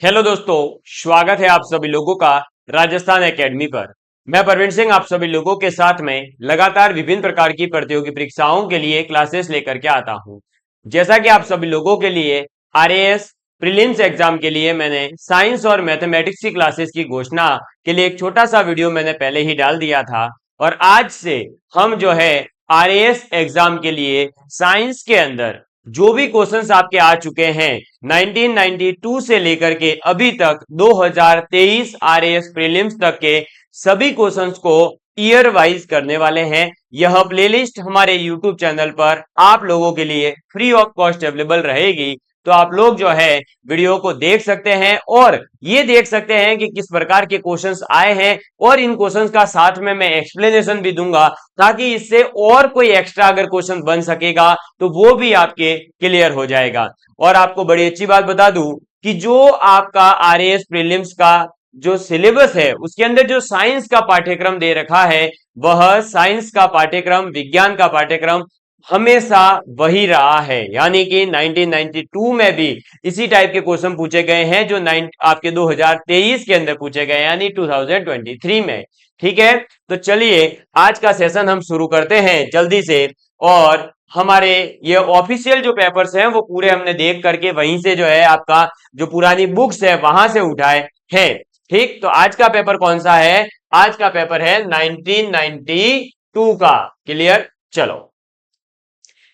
Hello दोस्तों, स्वागत है आप सभी लोगों का राजस्थान एकेडमी पर। मैं प्रवीण सिंह आप सभी लोगों के साथ में लगातार विभिन्न प्रकार की प्रतियोगी परीक्षाओं के लिए क्लासेस लेकर के आता हूं। जैसा कि आप सभी लोगों के लिए आरएएस प्रीलिम्स एग्जाम के लिए मैंने साइंस और मैथमेटिक्स की क्लासेस की घोषणा के लिए एक छोटा सा वीडियो मैंने पहले ही डाल दिया था और आज से हम जो है आरएएस एग्जाम के लिए साइंस के अंदर जो भी क्वेश्चंस आपके आ चुके हैं 1992 से लेकर के अभी तक 2023 आरएएस प्रीलिम्स तक के सभी क्वेश्चंस को ईयर वाइज करने वाले हैं। यह प्लेलिस्ट हमारे यूट्यूब चैनल पर आप लोगों के लिए फ्री ऑफ कॉस्ट अवेलेबल रहेगी, तो आप लोग जो है वीडियो को देख सकते हैं और ये देख सकते हैं कि किस प्रकार के क्वेश्चंस आए हैं और इन क्वेश्चंस का साथ में मैं एक्सप्लेनेशन भी दूंगा ताकि इससे और कोई एक्स्ट्रा अगर क्वेश्चन बन सकेगा तो वो भी आपके क्लियर हो जाएगा। और आपको बड़ी अच्छी बात बता दूं कि जो आपका आरएएस प्रीलिम्स का जो सिलेबस है उसके अंदर जो साइंस का पाठ्यक्रम दे रखा है वह साइंस का पाठ्यक्रम, विज्ञान का पाठ्यक्रम हमेशा वही रहा है, यानी कि 1992 में भी इसी टाइप के क्वेश्चन पूछे गए हैं जो आपके 2023 के अंदर पूछे गए यानी 2023 में। ठीक है, तो चलिए आज का सेशन हम शुरू करते हैं जल्दी से। और हमारे ये ऑफिशियल जो पेपर्स हैं वो पूरे हमने देख करके वहीं से जो है आपका जो पुरानी बुक्स है वहां से उठाए हैं। ठीक, तो आज का पेपर कौन सा है? आज का पेपर है 1992 का। क्लियर? चलो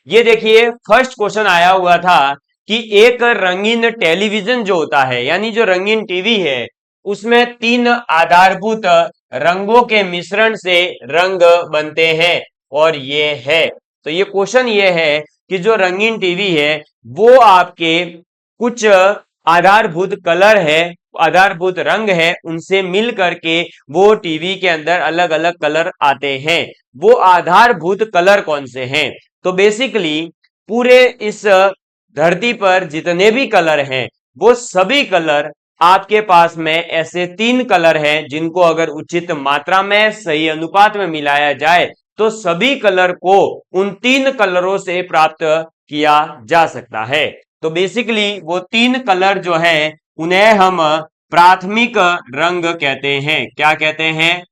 ये देखिए फर्स्ट क्वेश्चन आया हुआ था कि एक रंगीन टेलीविजन जो होता है यानी जो रंगीन टीवी है उसमें तीन आधारभूत रंगों के मिश्रण से रंग बनते हैं और ये है। तो ये क्वेश्चन ये है कि जो रंगीन टीवी है वो आपके कुछ आधारभूत कलर है, आधारभूत रंग है, उनसे मिल करके वो टीवी के अंदर अलग अलग कलर आते हैं। वो आधारभूत कलर कौन से हैं? तो बेसिकली पूरे इस धरती पर जितने भी कलर हैं वो सभी कलर आपके पास में ऐसे तीन कलर हैं जिनको अगर उचित मात्रा में सही अनुपात में मिलाया जाए तो सभी कलर को उन तीन कलरों से प्राप्त किया जा सकता है। तो बेसिकली वो तीन कलर जो है उन्हें हम प्राथमिक रंग कहते हैं। क्या कहते हैं?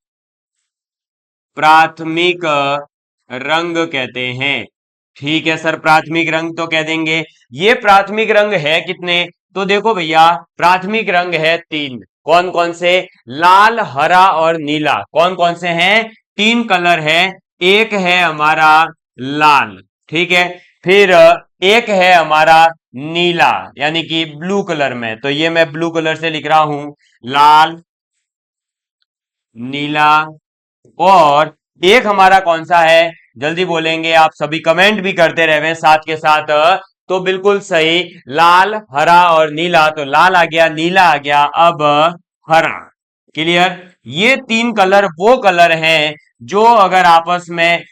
प्राथमिक रंग कहते हैं। ठीक है सर, प्राथमिक रंग तो कह देंगे। ये प्राथमिक रंग है कितने? तो देखो भैया प्राथमिक रंग है तीन। कौन कौन से? लाल, हरा और नीला। कौन कौन से हैं? तीन कलर है। एक है हमारा लाल, ठीक है, फिर एक है हमारा नीला यानी कि ब्लू कलर में, तो ये मैं ब्लू कलर से लिख रहा हूं, लाल, नीला। और एक हमारा कौन सा है? जल्दी बोलेंगे आप सभी, कमेंट भी करते रहे साथ के साथ। तो बिल्कुल सही, लाल, हरा और नीला। तो लाल आ गया, नीला आ गया, अब हरा। क्लियर? ये तीन कलर वो कलर हैं जो अगर आपस में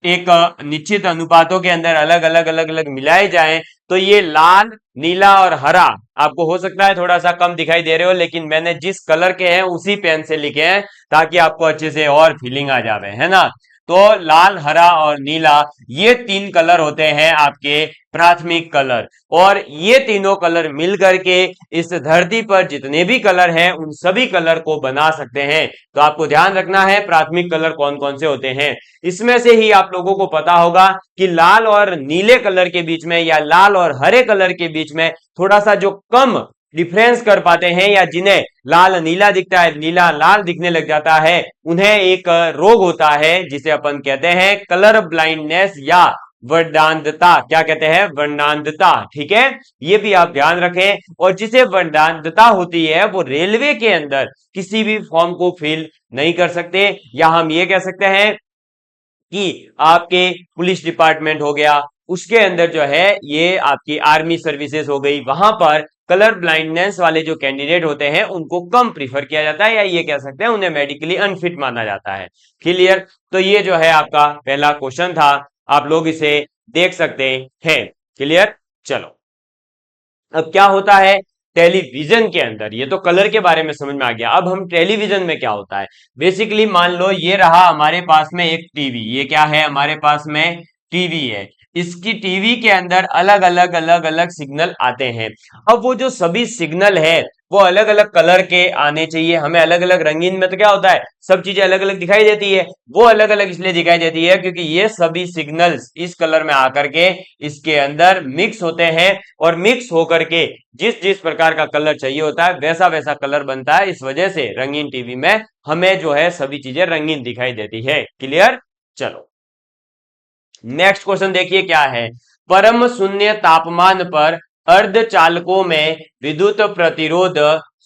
एक निश्चित अनुपातों के अंदर अलग अलग अलग अलग मिलाए जाएं तो ये लाल, नीला और हरा, आपको हो सकता है थोड़ा सा कम दिखाई दे रहे हो लेकिन मैंने जिस कलर के हैं उसी पेन से लिखे हैं ताकि आपको अच्छे से और फीलिंग आ जावे, है ना। तो लाल, हरा और नीला ये तीन कलर होते हैं आपके प्राथमिक कलर, और ये तीनों कलर मिल करके इस धरती पर जितने भी कलर हैं उन सभी कलर को बना सकते हैं। तो आपको ध्यान रखना है प्राथमिक कलर कौन कौन से होते हैं। इसमें से ही आप लोगों को पता होगा कि लाल और नीले कलर के बीच में या लाल और हरे कलर के बीच में थोड़ा सा जो कम डिफरेंस कर पाते हैं या जिन्हें लाल नीला दिखता है, नीला लाल दिखने लग जाता है, उन्हें एक रोग होता है जिसे अपन कहते हैं कलर ब्लाइंडनेस या वर्णांधता। क्या कहते हैं? वर्णांधता। ठीक है, ये भी आप ध्यान रखें। और जिसे वर्णांधता होती है वो रेलवे के अंदर किसी भी फॉर्म को फिल नहीं कर सकते, या हम ये कह सकते हैं कि आपके पुलिस डिपार्टमेंट हो गया, उसके अंदर जो है ये आपकी आर्मी सर्विसेज हो गई, वहां पर कलर ब्लाइंडनेस वाले जो कैंडिडेट होते हैं उनको कम प्रीफर किया जाता है, या ये कह सकते हैं उन्हें मेडिकली अनफिट माना जाता है। क्लियर? तो ये जो है आपका पहला क्वेश्चन था, आप लोग इसे देख सकते हैं। क्लियर? चलो अब क्या होता है टेलीविजन के अंदर, ये तो कलर के बारे में समझ में आ गया। अब हम टेलीविजन में क्या होता है। बेसिकली मान लो ये रहा हमारे पास में एक टीवी, ये क्या है हमारे पास में? टीवी है। इसकी टीवी के अंदर अलग अलग अलग अलग सिग्नल आते हैं। अब वो जो सभी सिग्नल है वो अलग अलग कलर के आने चाहिए। हमें अलग अलग रंगीन में तो क्या होता है, सब चीजें अलग अलग दिखाई देती है, वो अलग अलग इसलिए दिखाई देती है क्योंकि ये सभी सिग्नल्स इस कलर में आकर के इसके अंदर मिक्स होते हैं, और मिक्स होकर के जिस जिस प्रकार का कलर चाहिए होता है वैसा वैसा कलर बनता है। इस वजह से रंगीन टीवी में हमें जो है सभी चीजें रंगीन दिखाई देती है। क्लियर? चलो नेक्स्ट क्वेश्चन देखिए क्या है। परम शून्य तापमान पर अर्धचालकों में विद्युत प्रतिरोध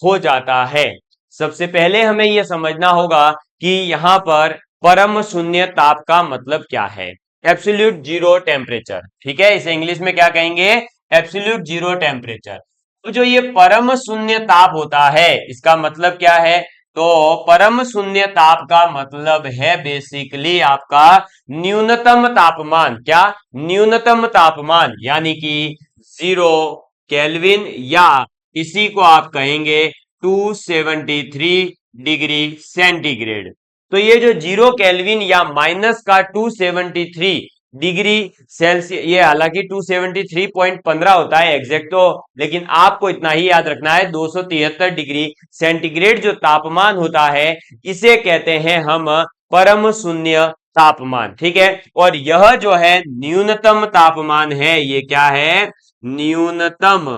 हो जाता है। सबसे पहले हमें यह समझना होगा कि यहां पर परम शून्य ताप का मतलब क्या है। एब्सोल्यूट जीरो टेम्परेचर, ठीक है, इसे इंग्लिश में क्या कहेंगे, एब्सोल्यूट जीरो टेम्परेचर। तो जो ये परम शून्य ताप होता है इसका मतलब क्या है, तो परम शून्य ताप का मतलब है बेसिकली आपका न्यूनतम तापमान। क्या? न्यूनतम तापमान, यानी कि 0 केल्विन, या इसी को आप कहेंगे 273 डिग्री सेंटीग्रेड। तो ये जो 0 केल्विन या माइनस का 273 डिग्री सेल्सियस, ये हालांकि 273.15 होता है एग्जैक्ट तो, लेकिन आपको इतना ही याद रखना है 273 डिग्री सेंटीग्रेड जो तापमान होता है इसे कहते हैं हम परम शून्य तापमान। ठीक है, और यह जो है न्यूनतम तापमान है, ये क्या है, न्यूनतम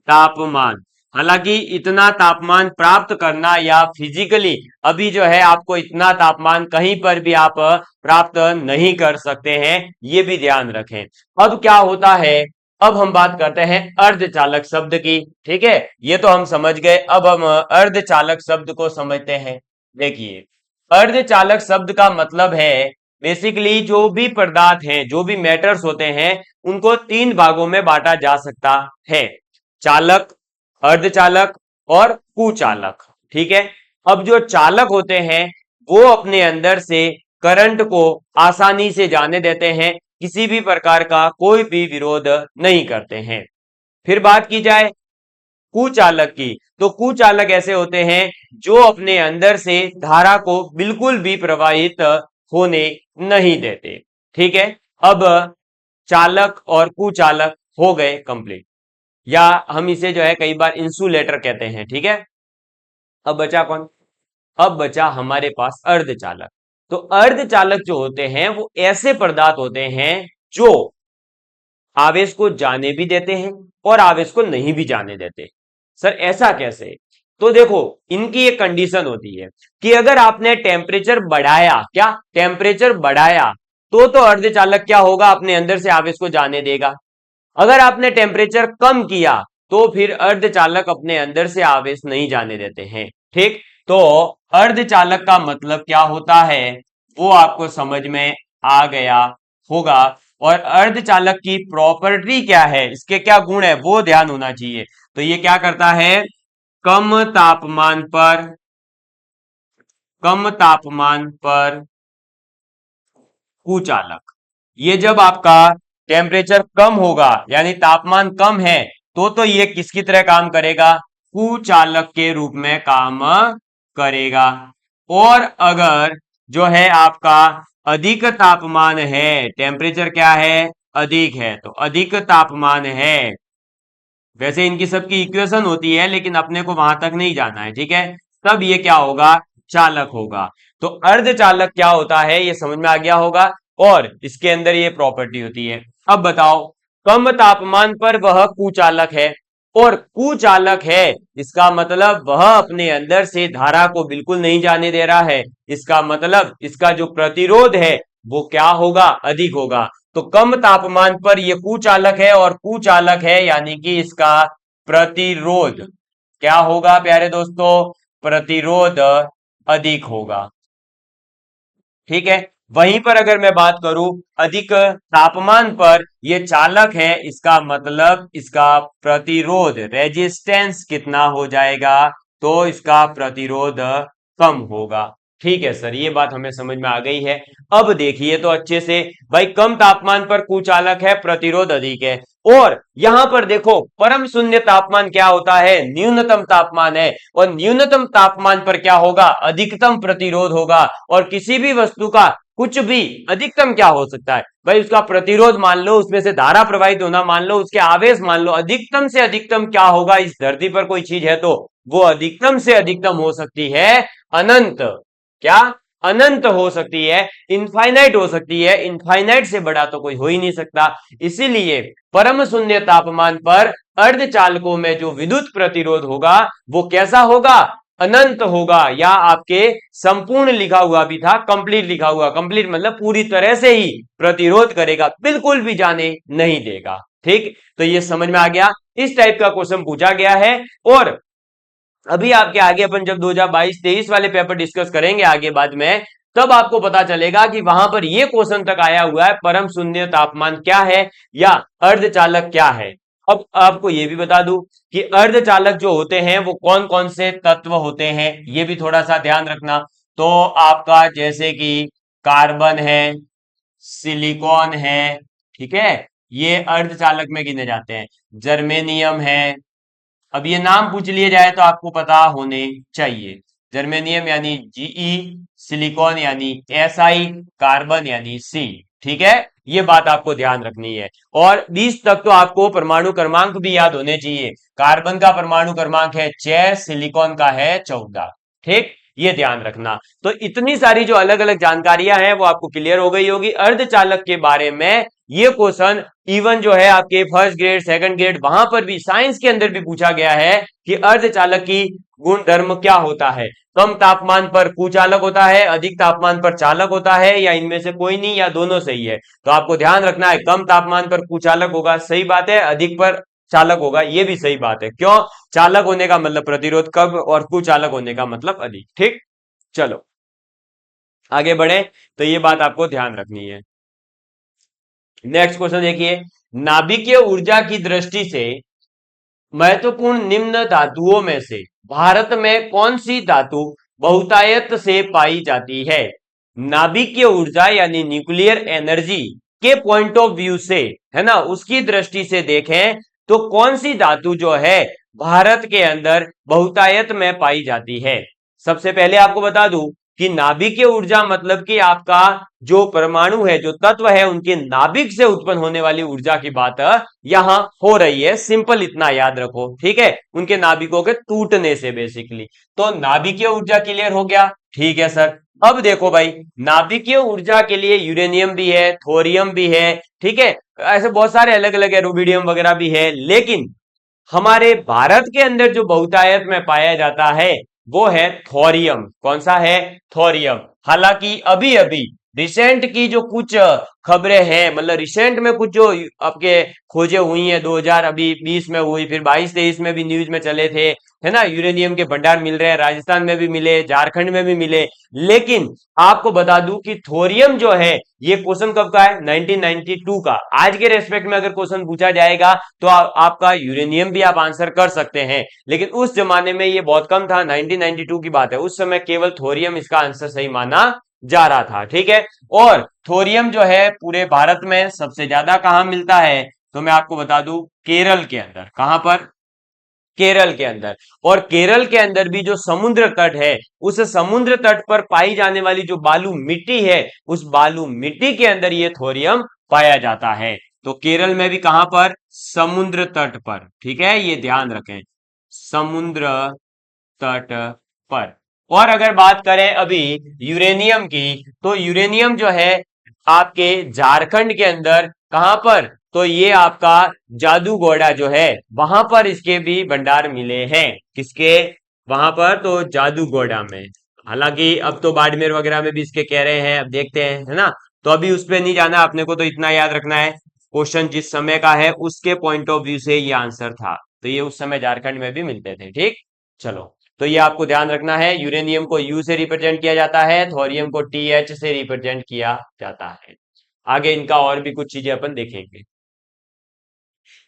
तापमान। हालांकि इतना तापमान प्राप्त करना या फिजिकली अभी जो है आपको इतना तापमान कहीं पर भी आप प्राप्त नहीं कर सकते हैं, ये भी ध्यान रखें। अब क्या होता है, अब हम बात करते हैं अर्धचालक शब्द की। ठीक है, ये तो हम समझ गए, अब हम अर्धचालक शब्द को समझते हैं। देखिए, अर्धचालक शब्द का मतलब है बेसिकली जो भी पदार्थ हैं, जो भी मैटर्स होते हैं, उनको 3 भागों में बांटा जा सकता है, चालक, अर्धचालक और कुचालक। ठीक है, अब जो चालक होते हैं वो अपने अंदर से करंट को आसानी से जाने देते हैं, किसी भी प्रकार का कोई भी विरोध नहीं करते हैं। फिर बात की जाए कुचालक की, तो कुचालक ऐसे होते हैं जो अपने अंदर से धारा को बिल्कुल भी प्रवाहित होने नहीं देते। ठीक है, अब चालक और कुचालक हो गए कंप्लीट, या हम इसे जो है कई बार इंसुलेटर कहते हैं। ठीक है, अब बचा कौन, अब बचा हमारे पास अर्धचालक। तो अर्धचालक जो होते हैं वो ऐसे पदार्थ होते हैं जो आवेश को जाने भी देते हैं और आवेश को नहीं भी जाने देते। सर ऐसा कैसे? तो देखो, इनकी एक कंडीशन होती है कि अगर आपने टेम्परेचर बढ़ाया, क्या टेम्परेचर बढ़ाया, तो अर्धचालक क्या होगा, अपने अंदर से आवेश को जाने देगा। अगर आपने टेम्परेचर कम किया तो फिर अर्धचालक अपने अंदर से आवेश नहीं जाने देते हैं। ठीक, तो अर्धचालक का मतलब क्या होता है वो आपको समझ में आ गया होगा, और अर्धचालक की प्रॉपर्टी क्या है, इसके क्या गुण है वो ध्यान होना चाहिए। तो ये क्या करता है, कम तापमान पर, कम तापमान पर कुचालक, ये जब आपका टेम्परेचर कम होगा यानी तापमान कम है तो ये किसकी तरह काम करेगा, कुचालक के रूप में काम करेगा। और अगर जो है आपका अधिक तापमान है, टेम्परेचर क्या है, अधिक है, तो अधिक तापमान है, वैसे इनकी सबकी इक्वेशन होती है लेकिन अपने को वहां तक नहीं जाना है। ठीक है, तब ये क्या होगा, चालक होगा। तो अर्धचालक क्या होता है ये समझ में आ गया होगा, और इसके अंदर ये प्रॉपर्टी होती है। अब बताओ, कम तापमान पर वह कुचालक है, और कुचालक है इसका मतलब वह अपने अंदर से धारा को बिल्कुल नहीं जाने दे रहा है, इसका मतलब इसका जो प्रतिरोध है वो क्या होगा, अधिक होगा। तो कम तापमान पर यह कुचालक है, और कुचालक है यानी कि इसका प्रतिरोध क्या होगा प्यारे दोस्तों, प्रतिरोध अधिक होगा। ठीक है, वहीं पर अगर मैं बात करूं अधिक तापमान पर यह चालक है, इसका मतलब इसका प्रतिरोध, रेजिस्टेंस कितना हो जाएगा, तो इसका प्रतिरोध कम होगा। ठीक है सर, ये बात हमें समझ में आ गई है। अब देखिए तो अच्छे से, भाई कम तापमान पर कुचालक है, प्रतिरोध अधिक है, और यहां पर देखो परम शून्य तापमान क्या होता है, न्यूनतम तापमान है, और न्यूनतम तापमान पर क्या होगा, अधिकतम प्रतिरोध होगा। और किसी भी वस्तु का कुछ भी, अधिकतम क्या हो सकता है भाई, उसका प्रतिरोध मान लो, उसमें से धारा प्रवाहित होना मान लो, उसके आवेश मान लो, अधिकतम से अधिकतम क्या होगा इस धरती पर कोई चीज है तो वो अधिकतम से अधिकतम हो सकती है अनंत। क्या? अनंत हो सकती है, इनफाइनाइट हो सकती है, इनफाइनाइट से बड़ा तो कोई हो ही नहीं सकता। इसीलिए परम शून्य तापमान पर अर्धचालकों में जो विद्युत प्रतिरोध होगा वो कैसा होगा? अनंत होगा। या आपके संपूर्ण लिखा हुआ भी था, कंप्लीट लिखा हुआ, कंप्लीट मतलब पूरी तरह से ही प्रतिरोध करेगा, बिल्कुल भी जाने नहीं देगा। ठीक, तो ये समझ में आ गया, इस टाइप का क्वेश्चन पूछा गया है। और अभी आपके आगे अपन जब 2022-23 वाले पेपर डिस्कस करेंगे आगे बाद में, तब आपको पता चलेगा कि वहां पर यह क्वेश्चन तक आया हुआ है परम शून्य तापमान क्या है या अर्धचालक क्या है। अब आपको यह भी बता दूं कि अर्धचालक जो होते हैं वो कौन कौन से तत्व होते हैं, ये भी थोड़ा सा ध्यान रखना। तो आपका जैसे कि कार्बन है, सिलिकॉन है, ठीक है, ये अर्धचालक में गिने जाते हैं। जर्मेनियम है, अब ये नाम पूछ लिए जाए तो आपको पता होने चाहिए। जर्मेनियम यानी जीई, सिलिकॉन यानी एसआई, कार्बन यानी सी। ठीक है, ये बात आपको ध्यान रखनी है। और 20 तक तो आपको परमाणु क्रमांक भी याद होने चाहिए। कार्बन का परमाणु क्रमांक है 6, सिलिकॉन का है 14। ठीक, ये ध्यान रखना। तो इतनी सारी जो अलग अलग जानकारियां हैं वो आपको क्लियर हो गई होगी अर्धचालक के बारे में। ये क्वेश्चन इवन जो है आपके फर्स्ट ग्रेड, सेकंड ग्रेड, वहां पर भी साइंस के अंदर भी पूछा गया है कि अर्धचालक की गुण धर्म क्या होता है। कम तापमान पर कुचालक होता है, अधिक तापमान पर चालक होता है, या इनमें से कोई नहीं, या दोनों सही है। तो आपको ध्यान रखना है, कम तापमान पर कुचालक होगा, सही बात है, अधिक पर चालक होगा, ये भी सही बात है। क्यों? चालक होने का मतलब प्रतिरोध कम और कुचालक होने का मतलब अधिक। ठीक, चलो आगे बढ़े, तो ये बात आपको ध्यान रखनी है। नेक्स्ट क्वेश्चन देखिए, नाभिकीय ऊर्जा की दृष्टि से महत्वपूर्ण निम्न धातुओं में से भारत में कौन सी धातु बहुतायत से पाई जाती है? नाभिकीय ऊर्जा यानी न्यूक्लियर एनर्जी के पॉइंट ऑफ व्यू से, है ना, उसकी दृष्टि से देखें तो कौन सी धातु जो है भारत के अंदर बहुतायत में पाई जाती है? सबसे पहले आपको बता दूं कि नाभिकीय ऊर्जा मतलब कि आपका जो परमाणु है, जो तत्व है, उनके नाभिक से उत्पन्न होने वाली ऊर्जा की बात यहां हो रही है। सिंपल इतना याद रखो, ठीक है, उनके नाभिकों के टूटने से बेसिकली। तो नाभिकीय ऊर्जा क्लियर हो गया, ठीक है सर। अब देखो भाई, नाभिकीय ऊर्जा के लिए यूरेनियम भी है, थोरियम भी है, ठीक है, ऐसे बहुत सारे अलग अलग है, रुबिडियम वगैरह भी है। लेकिन हमारे भारत के अंदर जो बहुतायत में पाया जाता है वो है थोरियम। कौन सा है? थोरियम। हालांकि अभी अभी रिसेंट की जो कुछ खबरें हैं, मतलब रिसेंट में कुछ जो आपके खोजें हुई हैं, 2020 में हुई, फिर 22-23 में भी न्यूज में चले थे, है ना, यूरेनियम के भंडार मिल रहे हैं, राजस्थान में भी मिले, झारखंड में भी मिले। लेकिन आपको बता दूं कि थोरियम जो है, ये क्वेश्चन कब का है? 1992 का। आज के रेस्पेक्ट में अगर क्वेश्चन पूछा जाएगा तो आपका यूरेनियम भी आप आंसर कर सकते हैं, लेकिन उस जमाने में ये बहुत कम था, 1992 की बात है, उस समय केवल थोरियम इसका आंसर सही माना जा रहा था। ठीक है, और थोरियम जो है पूरे भारत में सबसे ज्यादा कहां मिलता है? तो मैं आपको बता दूं, केरल के अंदर। कहां पर? केरल के अंदर। और केरल के अंदर भी जो समुद्र तट है, उस समुद्र तट पर पाई जाने वाली जो बालू मिट्टी है, उस बालू मिट्टी के अंदर ये थोरियम पाया जाता है। तो केरल में भी कहां पर? समुद्र तट पर। ठीक है, ये ध्यान रखें, समुद्र तट पर। और अगर बात करें अभी यूरेनियम की, तो यूरेनियम जो है आपके झारखंड के अंदर, कहां पर? तो ये आपका जादूगोड़ा जो है, वहां पर इसके भी भंडार मिले हैं। किसके? वहां पर, तो जादूगोड़ा में। हालांकि अब तो बाड़मेर वगैरह में भी इसके कह रहे हैं, अब देखते हैं, है ना। तो अभी उस पर नहीं जाना अपने को, तो इतना याद रखना है, क्वेश्चन जिस समय का है उसके पॉइंट ऑफ व्यू से ये आंसर था। तो ये उस समय झारखंड में भी मिलते थे। ठीक, चलो, तो ये आपको ध्यान रखना है, यूरेनियम को यू से रिप्रेजेंट किया जाता है, थोरियम को टीएच से रिप्रेजेंट किया जाता है। आगे इनका और भी कुछ चीजें अपन देखेंगे।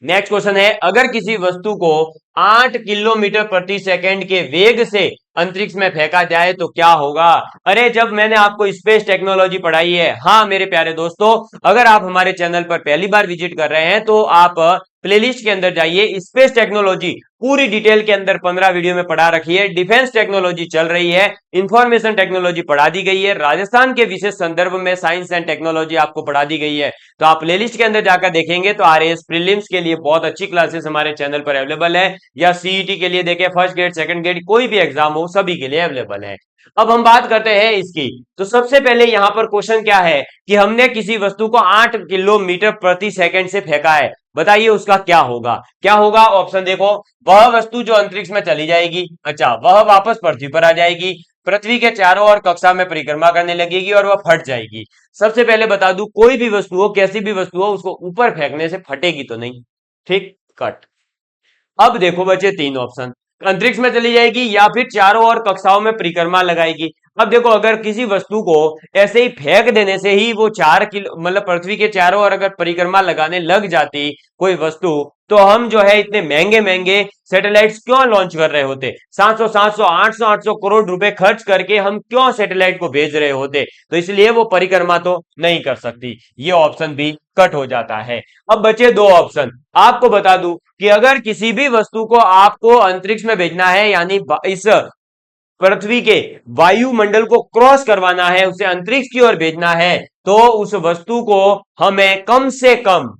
नेक्स्ट क्वेश्चन है, अगर किसी वस्तु को 8 किलोमीटर प्रति सेकंड के वेग से अंतरिक्ष में फेंका जाए तो क्या होगा? अरे, जब मैंने आपको स्पेस टेक्नोलॉजी पढ़ाई है, हाँ मेरे प्यारे दोस्तों, अगर आप हमारे चैनल पर पहली बार विजिट कर रहे हैं तो आप प्लेलिस्ट के अंदर जाइए, स्पेस टेक्नोलॉजी पूरी डिटेल के अंदर 15 वीडियो में पढ़ा रखी है, डिफेंस टेक्नोलॉजी चल रही है, इंफॉर्मेशन टेक्नोलॉजी पढ़ा दी गई है, राजस्थान के विशेष संदर्भ में साइंस एंड टेक्नोलॉजी आपको पढ़ा दी गई है। तो आप प्लेलिस्ट के अंदर जाकर देखेंगे तो आरएएस प्रीलिम्स के लिए बहुत अच्छी क्लासेस हमारे चैनल पर अवेलेबल है, या सीईटी के लिए देखें, फर्स्ट ग्रेड सेकंड ग्रेड कोई भी एग्जाम हो सभी के लिए अवेलेबल है। अब हम बात करते हैं इसकी। तो सबसे पहले यहां पर क्वेश्चन क्या है कि हमने किसी वस्तु को 8 किलोमीटर प्रति सेकंड से फेंका है, बताइए उसका क्या होगा। क्या होगा, ऑप्शन देखो, वह वस्तु जो अंतरिक्ष में चली जाएगी, अच्छा वह वापस पृथ्वी पर आ जाएगी, पृथ्वी के चारों ओर कक्षा में परिक्रमा करने लगेगी और वह फट जाएगी। सबसे पहले बता दूं, कोई भी वस्तु हो, कैसी भी वस्तु हो, उसको ऊपर फेंकने से फटेगी तो नहीं, ठीक, कट। अब देखो बचे तीन ऑप्शन, अंतरिक्ष में चली जाएगी या फिर चारों ओर कक्षाओं में परिक्रमा लगाएगी। अब देखो, अगर किसी वस्तु को ऐसे ही फेंक देने से ही वो 4 किलो मतलब पृथ्वी के चारों ओर अगर परिक्रमा लगाने लग जाती कोई वस्तु, तो हम जो है इतने महंगे महंगे सैटेलाइट्स क्यों लॉन्च कर रहे होते, 700 800 करोड़ रुपए खर्च करके हम क्यों सैटेलाइट को भेज रहे होते। तो इसलिए वो परिक्रमा तो नहीं कर सकती, ये ऑप्शन भी कट हो जाता है। अब बचे दो ऑप्शन, आपको बता दूं कि अगर किसी भी वस्तु को आपको अंतरिक्ष में भेजना है, यानी इस पृथ्वी के वायुमंडल को क्रॉस करवाना है, उसे अंतरिक्ष की ओर भेजना है, तो उस वस्तु को हमें कम से कम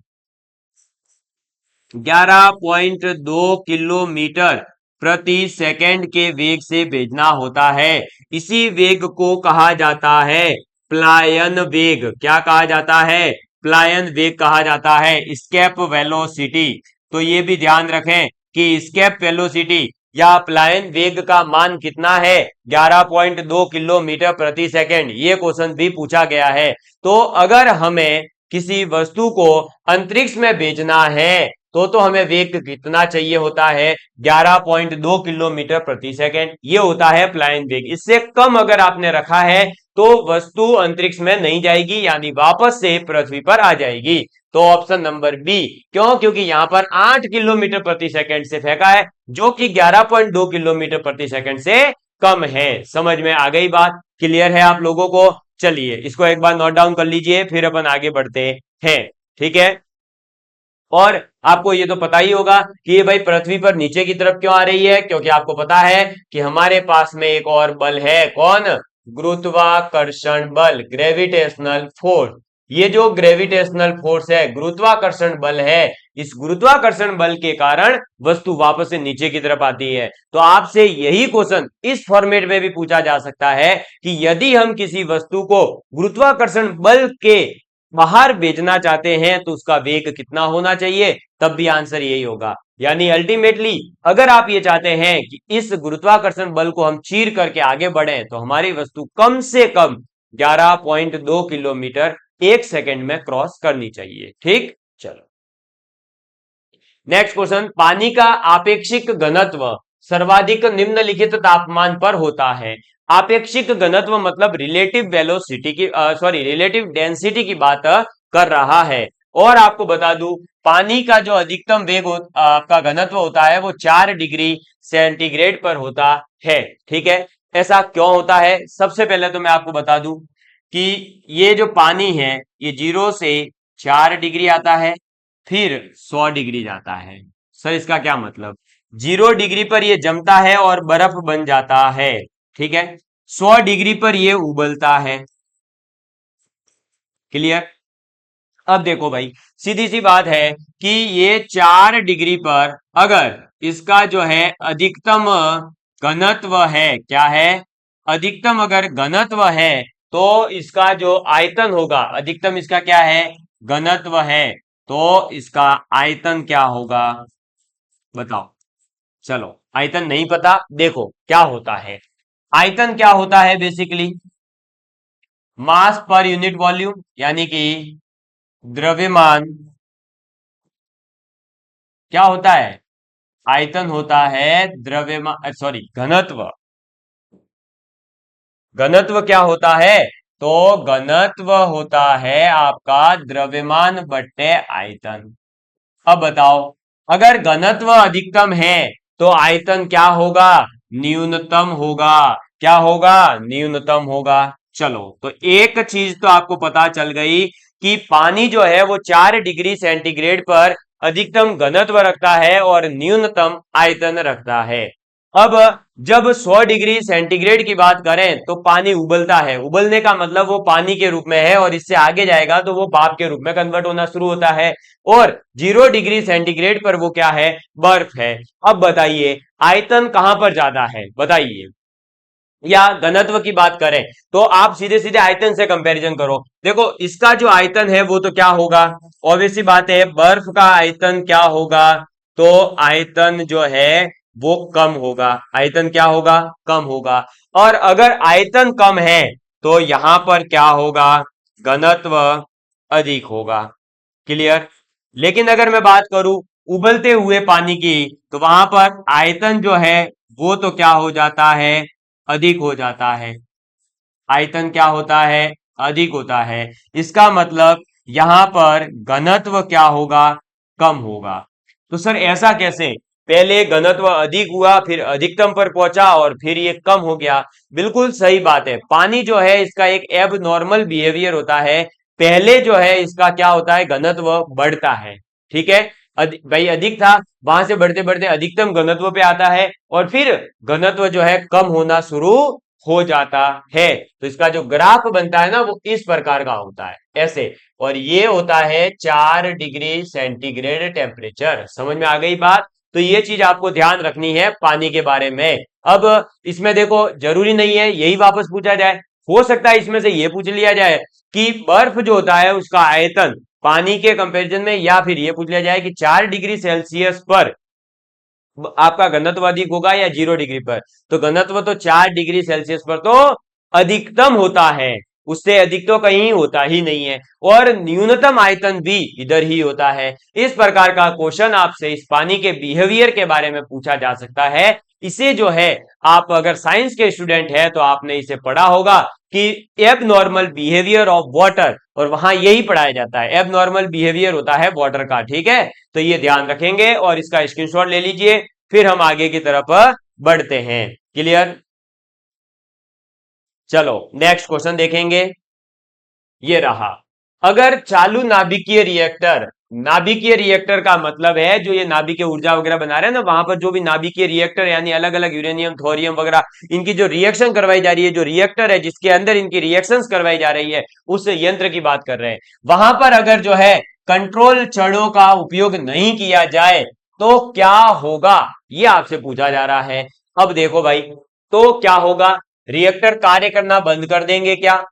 11.2 किलोमीटर प्रति सेकंड के वेग से भेजना होता है। इसी वेग को कहा जाता है प्लायन वेग। क्या कहा जाता है, प्लायन वेग कहा जाता है, स्केप वेलोसिटी। तो ये भी ध्यान रखें कि स्केप वेलोसिटी या प्लायन वेग का मान कितना है, 11.2 किलोमीटर प्रति सेकंड। ये क्वेश्चन भी पूछा गया है। तो अगर हमें किसी वस्तु को अंतरिक्ष में भेजना है तो हमें वेग कितना चाहिए होता है, 11.2 किलोमीटर प्रति सेकंड। ये होता है प्लायन वेग। इससे कम अगर आपने रखा है तो वस्तु अंतरिक्ष में नहीं जाएगी, यानी वापस से पृथ्वी पर आ जाएगी। तो ऑप्शन नंबर बी, क्यों, क्योंकि यहां पर 8 किलोमीटर प्रति सेकंड से फेंका है, जो कि 11.2 किलोमीटर प्रति सेकंड से कम है। समझ में आ गई बात, क्लियर है आप लोगों को। चलिए इसको एक बार नोट डाउन कर लीजिए, फिर अपन आगे बढ़ते हैं, ठीक है। और आपको ये तो पता ही होगा कि ये भाई पृथ्वी पर नीचे की तरफ क्यों आ रही है, क्योंकि आपको पता है कि हमारे पास में एक और बल है, कौन, गुरुत्वाकर्षण बल, ग्रेविटेशनल फोर्स। ये जो ग्रेविटेशनल फोर्स है, गुरुत्वाकर्षण बल है, इस गुरुत्वाकर्षण बल के कारण वस्तु वापस से नीचे की तरफ आती है। तो आपसे यही क्वेश्चन इस फॉर्मेट में भी पूछा जा सकता है कि यदि हम किसी वस्तु को गुरुत्वाकर्षण बल के बाहर भेजना चाहते हैं तो उसका वेग कितना होना चाहिए, तब भी आंसर यही होगा। यानी अल्टीमेटली अगर आप ये चाहते हैं कि इस गुरुत्वाकर्षण बल को हम चीर करके आगे बढ़े, तो हमारी वस्तु कम से कम 11.2 किलोमीटर एक सेकंड में क्रॉस करनी चाहिए, ठीक। चलो नेक्स्ट क्वेश्चन, पानी का आपेक्षिक घनत्व सर्वाधिक निम्नलिखित तापमान पर होता है। आपेक्षिक घनत्व मतलब रिलेटिव वेलोसिटी की रिलेटिव डेंसिटी की बात कर रहा है। और आपको बता दूं, पानी का जो अधिकतम वेग आपका घनत्व होता है वो 4 डिग्री सेंटीग्रेड पर होता है, ठीक है। ऐसा क्यों होता है, सबसे पहले तो मैं आपको बता दूं कि ये जो पानी है ये 0 से 4 डिग्री आता है, फिर 100 डिग्री जाता है। सर इसका क्या मतलब, 0 डिग्री पर ये जमता है और बर्फ बन जाता है, ठीक है। 100 डिग्री पर ये उबलता है, क्लियर। अब देखो भाई, सीधी सी बात है कि ये 4 डिग्री पर अगर इसका जो है अधिकतम घनत्व है, क्या है, अधिकतम अगर घनत्व है, तो इसका जो आयतन होगा, अधिकतम इसका क्या है, घनत्व है, तो इसका आयतन क्या होगा, बताओ। चलो आयतन नहीं पता, देखो क्या होता है, आयतन क्या होता है, basically mass per unit volume, यानी कि द्रव्यमान, क्या होता है, आयतन होता है द्रव्यमान, सॉरी घनत्व। घनत्व क्या होता है, तो घनत्व होता है आपका द्रव्यमान बट्टे आयतन। अब बताओ, अगर घनत्व अधिकतम है तो आयतन क्या होगा, न्यूनतम होगा। क्या होगा, न्यूनतम होगा। चलो तो एक चीज तो आपको पता चल गई कि पानी जो है वो 4 डिग्री सेंटीग्रेड पर अधिकतम घनत्व रखता है और न्यूनतम आयतन रखता है। अब जब 100 डिग्री सेंटीग्रेड की बात करें तो पानी उबलता है। उबलने का मतलब वो पानी के रूप में है और इससे आगे जाएगा तो वो भाप के रूप में कन्वर्ट होना शुरू होता है। और 0 डिग्री सेंटीग्रेड पर वो क्या है? बर्फ है। अब बताइए आयतन कहां पर ज्यादा है? बताइए। या घनत्व की बात करें तो आप सीधे सीधे आयतन से कंपैरिजन करो। देखो इसका जो आयतन है वो तो क्या होगा? ऑब्वियस सी बात है, बर्फ का आयतन क्या होगा? तो आयतन जो है वो कम होगा। आयतन क्या होगा? कम होगा। और अगर आयतन कम है तो यहां पर क्या होगा? घनत्व अधिक होगा। क्लियर? लेकिन अगर मैं बात करूं उबलते हुए पानी की तो वहां पर आयतन जो है वो तो क्या हो जाता है? अधिक हो जाता है। आयतन क्या होता है? अधिक होता है। इसका मतलब यहां पर घनत्व क्या होगा? कम होगा। तो सर ऐसा कैसे? पहले घनत्व अधिक हुआ फिर अधिकतम पर पहुंचा और फिर ये कम हो गया। बिल्कुल सही बात है। पानी जो है इसका एक एब नॉर्मल बिहेवियर होता है। पहले जो है इसका क्या होता है? घनत्व बढ़ता है। ठीक है। भाई अधिक था, वहां से बढ़ते बढ़ते अधिकतम घनत्व पे आता है और फिर घनत्व जो है कम होना शुरू हो जाता है। तो इसका जो ग्राफ बनता है ना वो इस प्रकार का होता है, ऐसे। और ये होता है 4 डिग्री सेंटीग्रेड टेम्परेचर। समझ में आ गई बात? तो ये चीज आपको ध्यान रखनी है पानी के बारे में। अब इसमें देखो जरूरी नहीं है यही वापस पूछा जाए, हो सकता है इसमें से ये पूछ लिया जाए कि बर्फ जो होता है उसका आयतन पानी के कंपैरिजन में, या फिर ये पूछ लिया जाए कि 4 डिग्री सेल्सियस पर आपका घनत्व अधिक होगा या 0 डिग्री पर। तो घनत्व तो 4 डिग्री सेल्सियस पर तो अधिकतम होता है, उससे अधिक तो कहीं होता ही नहीं है। और न्यूनतम आयतन भी इधर ही होता है। इस प्रकार का क्वेश्चन आपसे इस पानी के बिहेवियर के बारे में पूछा जा सकता है। इसे जो है आप अगर साइंस के स्टूडेंट है तो आपने इसे पढ़ा होगा कि एब नॉर्मल बिहेवियर ऑफ वाटर, और वहां यही पढ़ाया जाता है। एब नॉर्मल बिहेवियर होता है वाटर का। ठीक है, तो ये ध्यान रखेंगे और इसका स्क्रीनशॉट ले लीजिए, फिर हम आगे की तरफ बढ़ते हैं। क्लियर? चलो नेक्स्ट क्वेश्चन देखेंगे। ये रहा। अगर चालू नाभिकीय रिएक्टर, नाभिकीय रिएक्टर का मतलब है जो ये नाभिकीय ऊर्जा वगैरह बना रहे हैं ना, वहां पर जो भी नाभिकीय रिएक्टर यानी अलग अलग यूरेनियम थोरियम वगैरह इनकी जो रिएक्शन करवाई जा रही है, जो रिएक्टर है जिसके अंदर इनकी रिएक्शंस करवाई जा रही है, उस यंत्र की बात कर रहे हैं। वहां पर अगर जो है कंट्रोल छड़ों का उपयोग नहीं किया जाए तो क्या होगा? ये आपसे पूछा जा रहा है। अब देखो भाई, तो क्या होगा? रिएक्टर कार्य करना बंद कर देंगे क्या?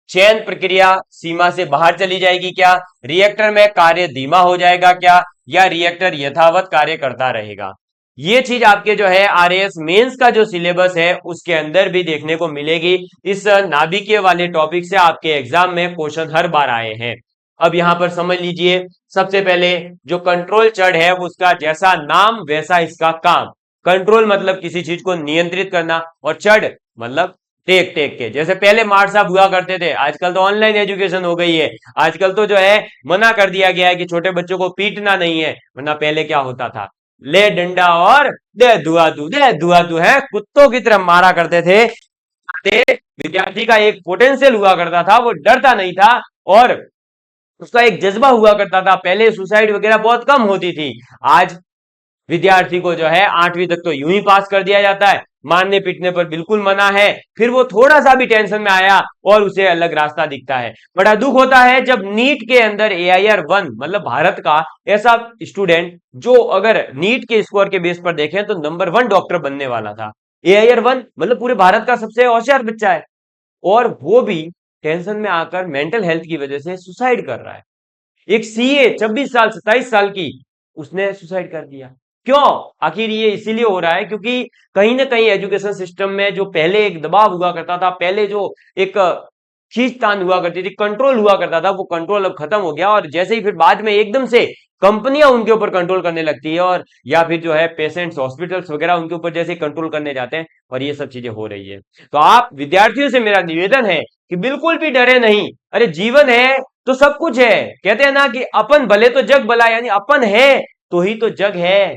चयन प्रक्रिया सीमा से बाहर चली जाएगी क्या? रिएक्टर में कार्य धीमा हो जाएगा क्या? या रिएक्टर यथावत कार्य करता रहेगा? ये चीज आपके जो है आरएएस मेंस का जो सिलेबस है उसके अंदर भी देखने को मिलेगी। इस नाभिकीय वाले टॉपिक से आपके एग्जाम में क्वेश्चन हर बार आए हैं। अब यहां पर समझ लीजिए, सबसे पहले जो कंट्रोल चढ़ है उसका जैसा नाम वैसा इसका काम। कंट्रोल मतलब किसी चीज को नियंत्रित करना, और चढ़ मतलब टेक टेक के। जैसे पहले मार साहब हुआ करते थे, आजकल तो ऑनलाइन एजुकेशन हो गई है। आजकल तो जो है मना कर दिया गया है कि छोटे बच्चों को पीटना नहीं है, वरना पहले क्या होता था? ले डंडा और दे दुआ दू, दे दुआ दू है, कुत्तों की तरह मारा करते थे। विद्यार्थी का एक पोटेंशियल हुआ करता था, वो डरता नहीं था और उसका एक जज्बा हुआ करता था। पहले सुसाइड वगैरह बहुत कम होती थी। आज विद्यार्थी को जो है 8वीं तक तो यूं ही पास कर दिया जाता है, मारने पीटने पर बिल्कुल मना है। फिर वो थोड़ा सा भी टेंशन में आया और उसे अलग रास्ता दिखता है। बड़ा दुख होता है जब नीट के अंदर AIR 1 मतलब भारत का ऐसा स्टूडेंट जो अगर नीट के स्कोर के बेस पर देखें तो नंबर 1 डॉक्टर बनने वाला था। AIR 1 मतलब पूरे भारत का सबसे होशियार बच्चा है, और वो भी टेंशन में आकर मेंटल हेल्थ की वजह से सुसाइड कर रहा है। एक सीए 26 साल 27 साल की, उसने सुसाइड कर दिया। क्यों? आखिर ये इसीलिए हो रहा है क्योंकि कहीं ना कहीं एजुकेशन सिस्टम में जो पहले एक दबाव हुआ करता था, पहले जो एक खींचतान हुआ करती थी, कंट्रोल हुआ करता था, वो कंट्रोल अब खत्म हो गया। और जैसे ही फिर बाद में एकदम से कंपनियां उनके ऊपर कंट्रोल करने लगती है, और या फिर जो है पेशेंट्स हॉस्पिटल्स वगैरह उनके ऊपर जैसे कंट्रोल करने जाते हैं, और ये सब चीजें हो रही है। तो आप विद्यार्थियों से मेरा निवेदन है कि बिल्कुल भी डरे नहीं। अरे जीवन है तो सब कुछ है। कहते हैं ना कि अपन भले तो जग भला, यानी अपन है तो ही तो जग है।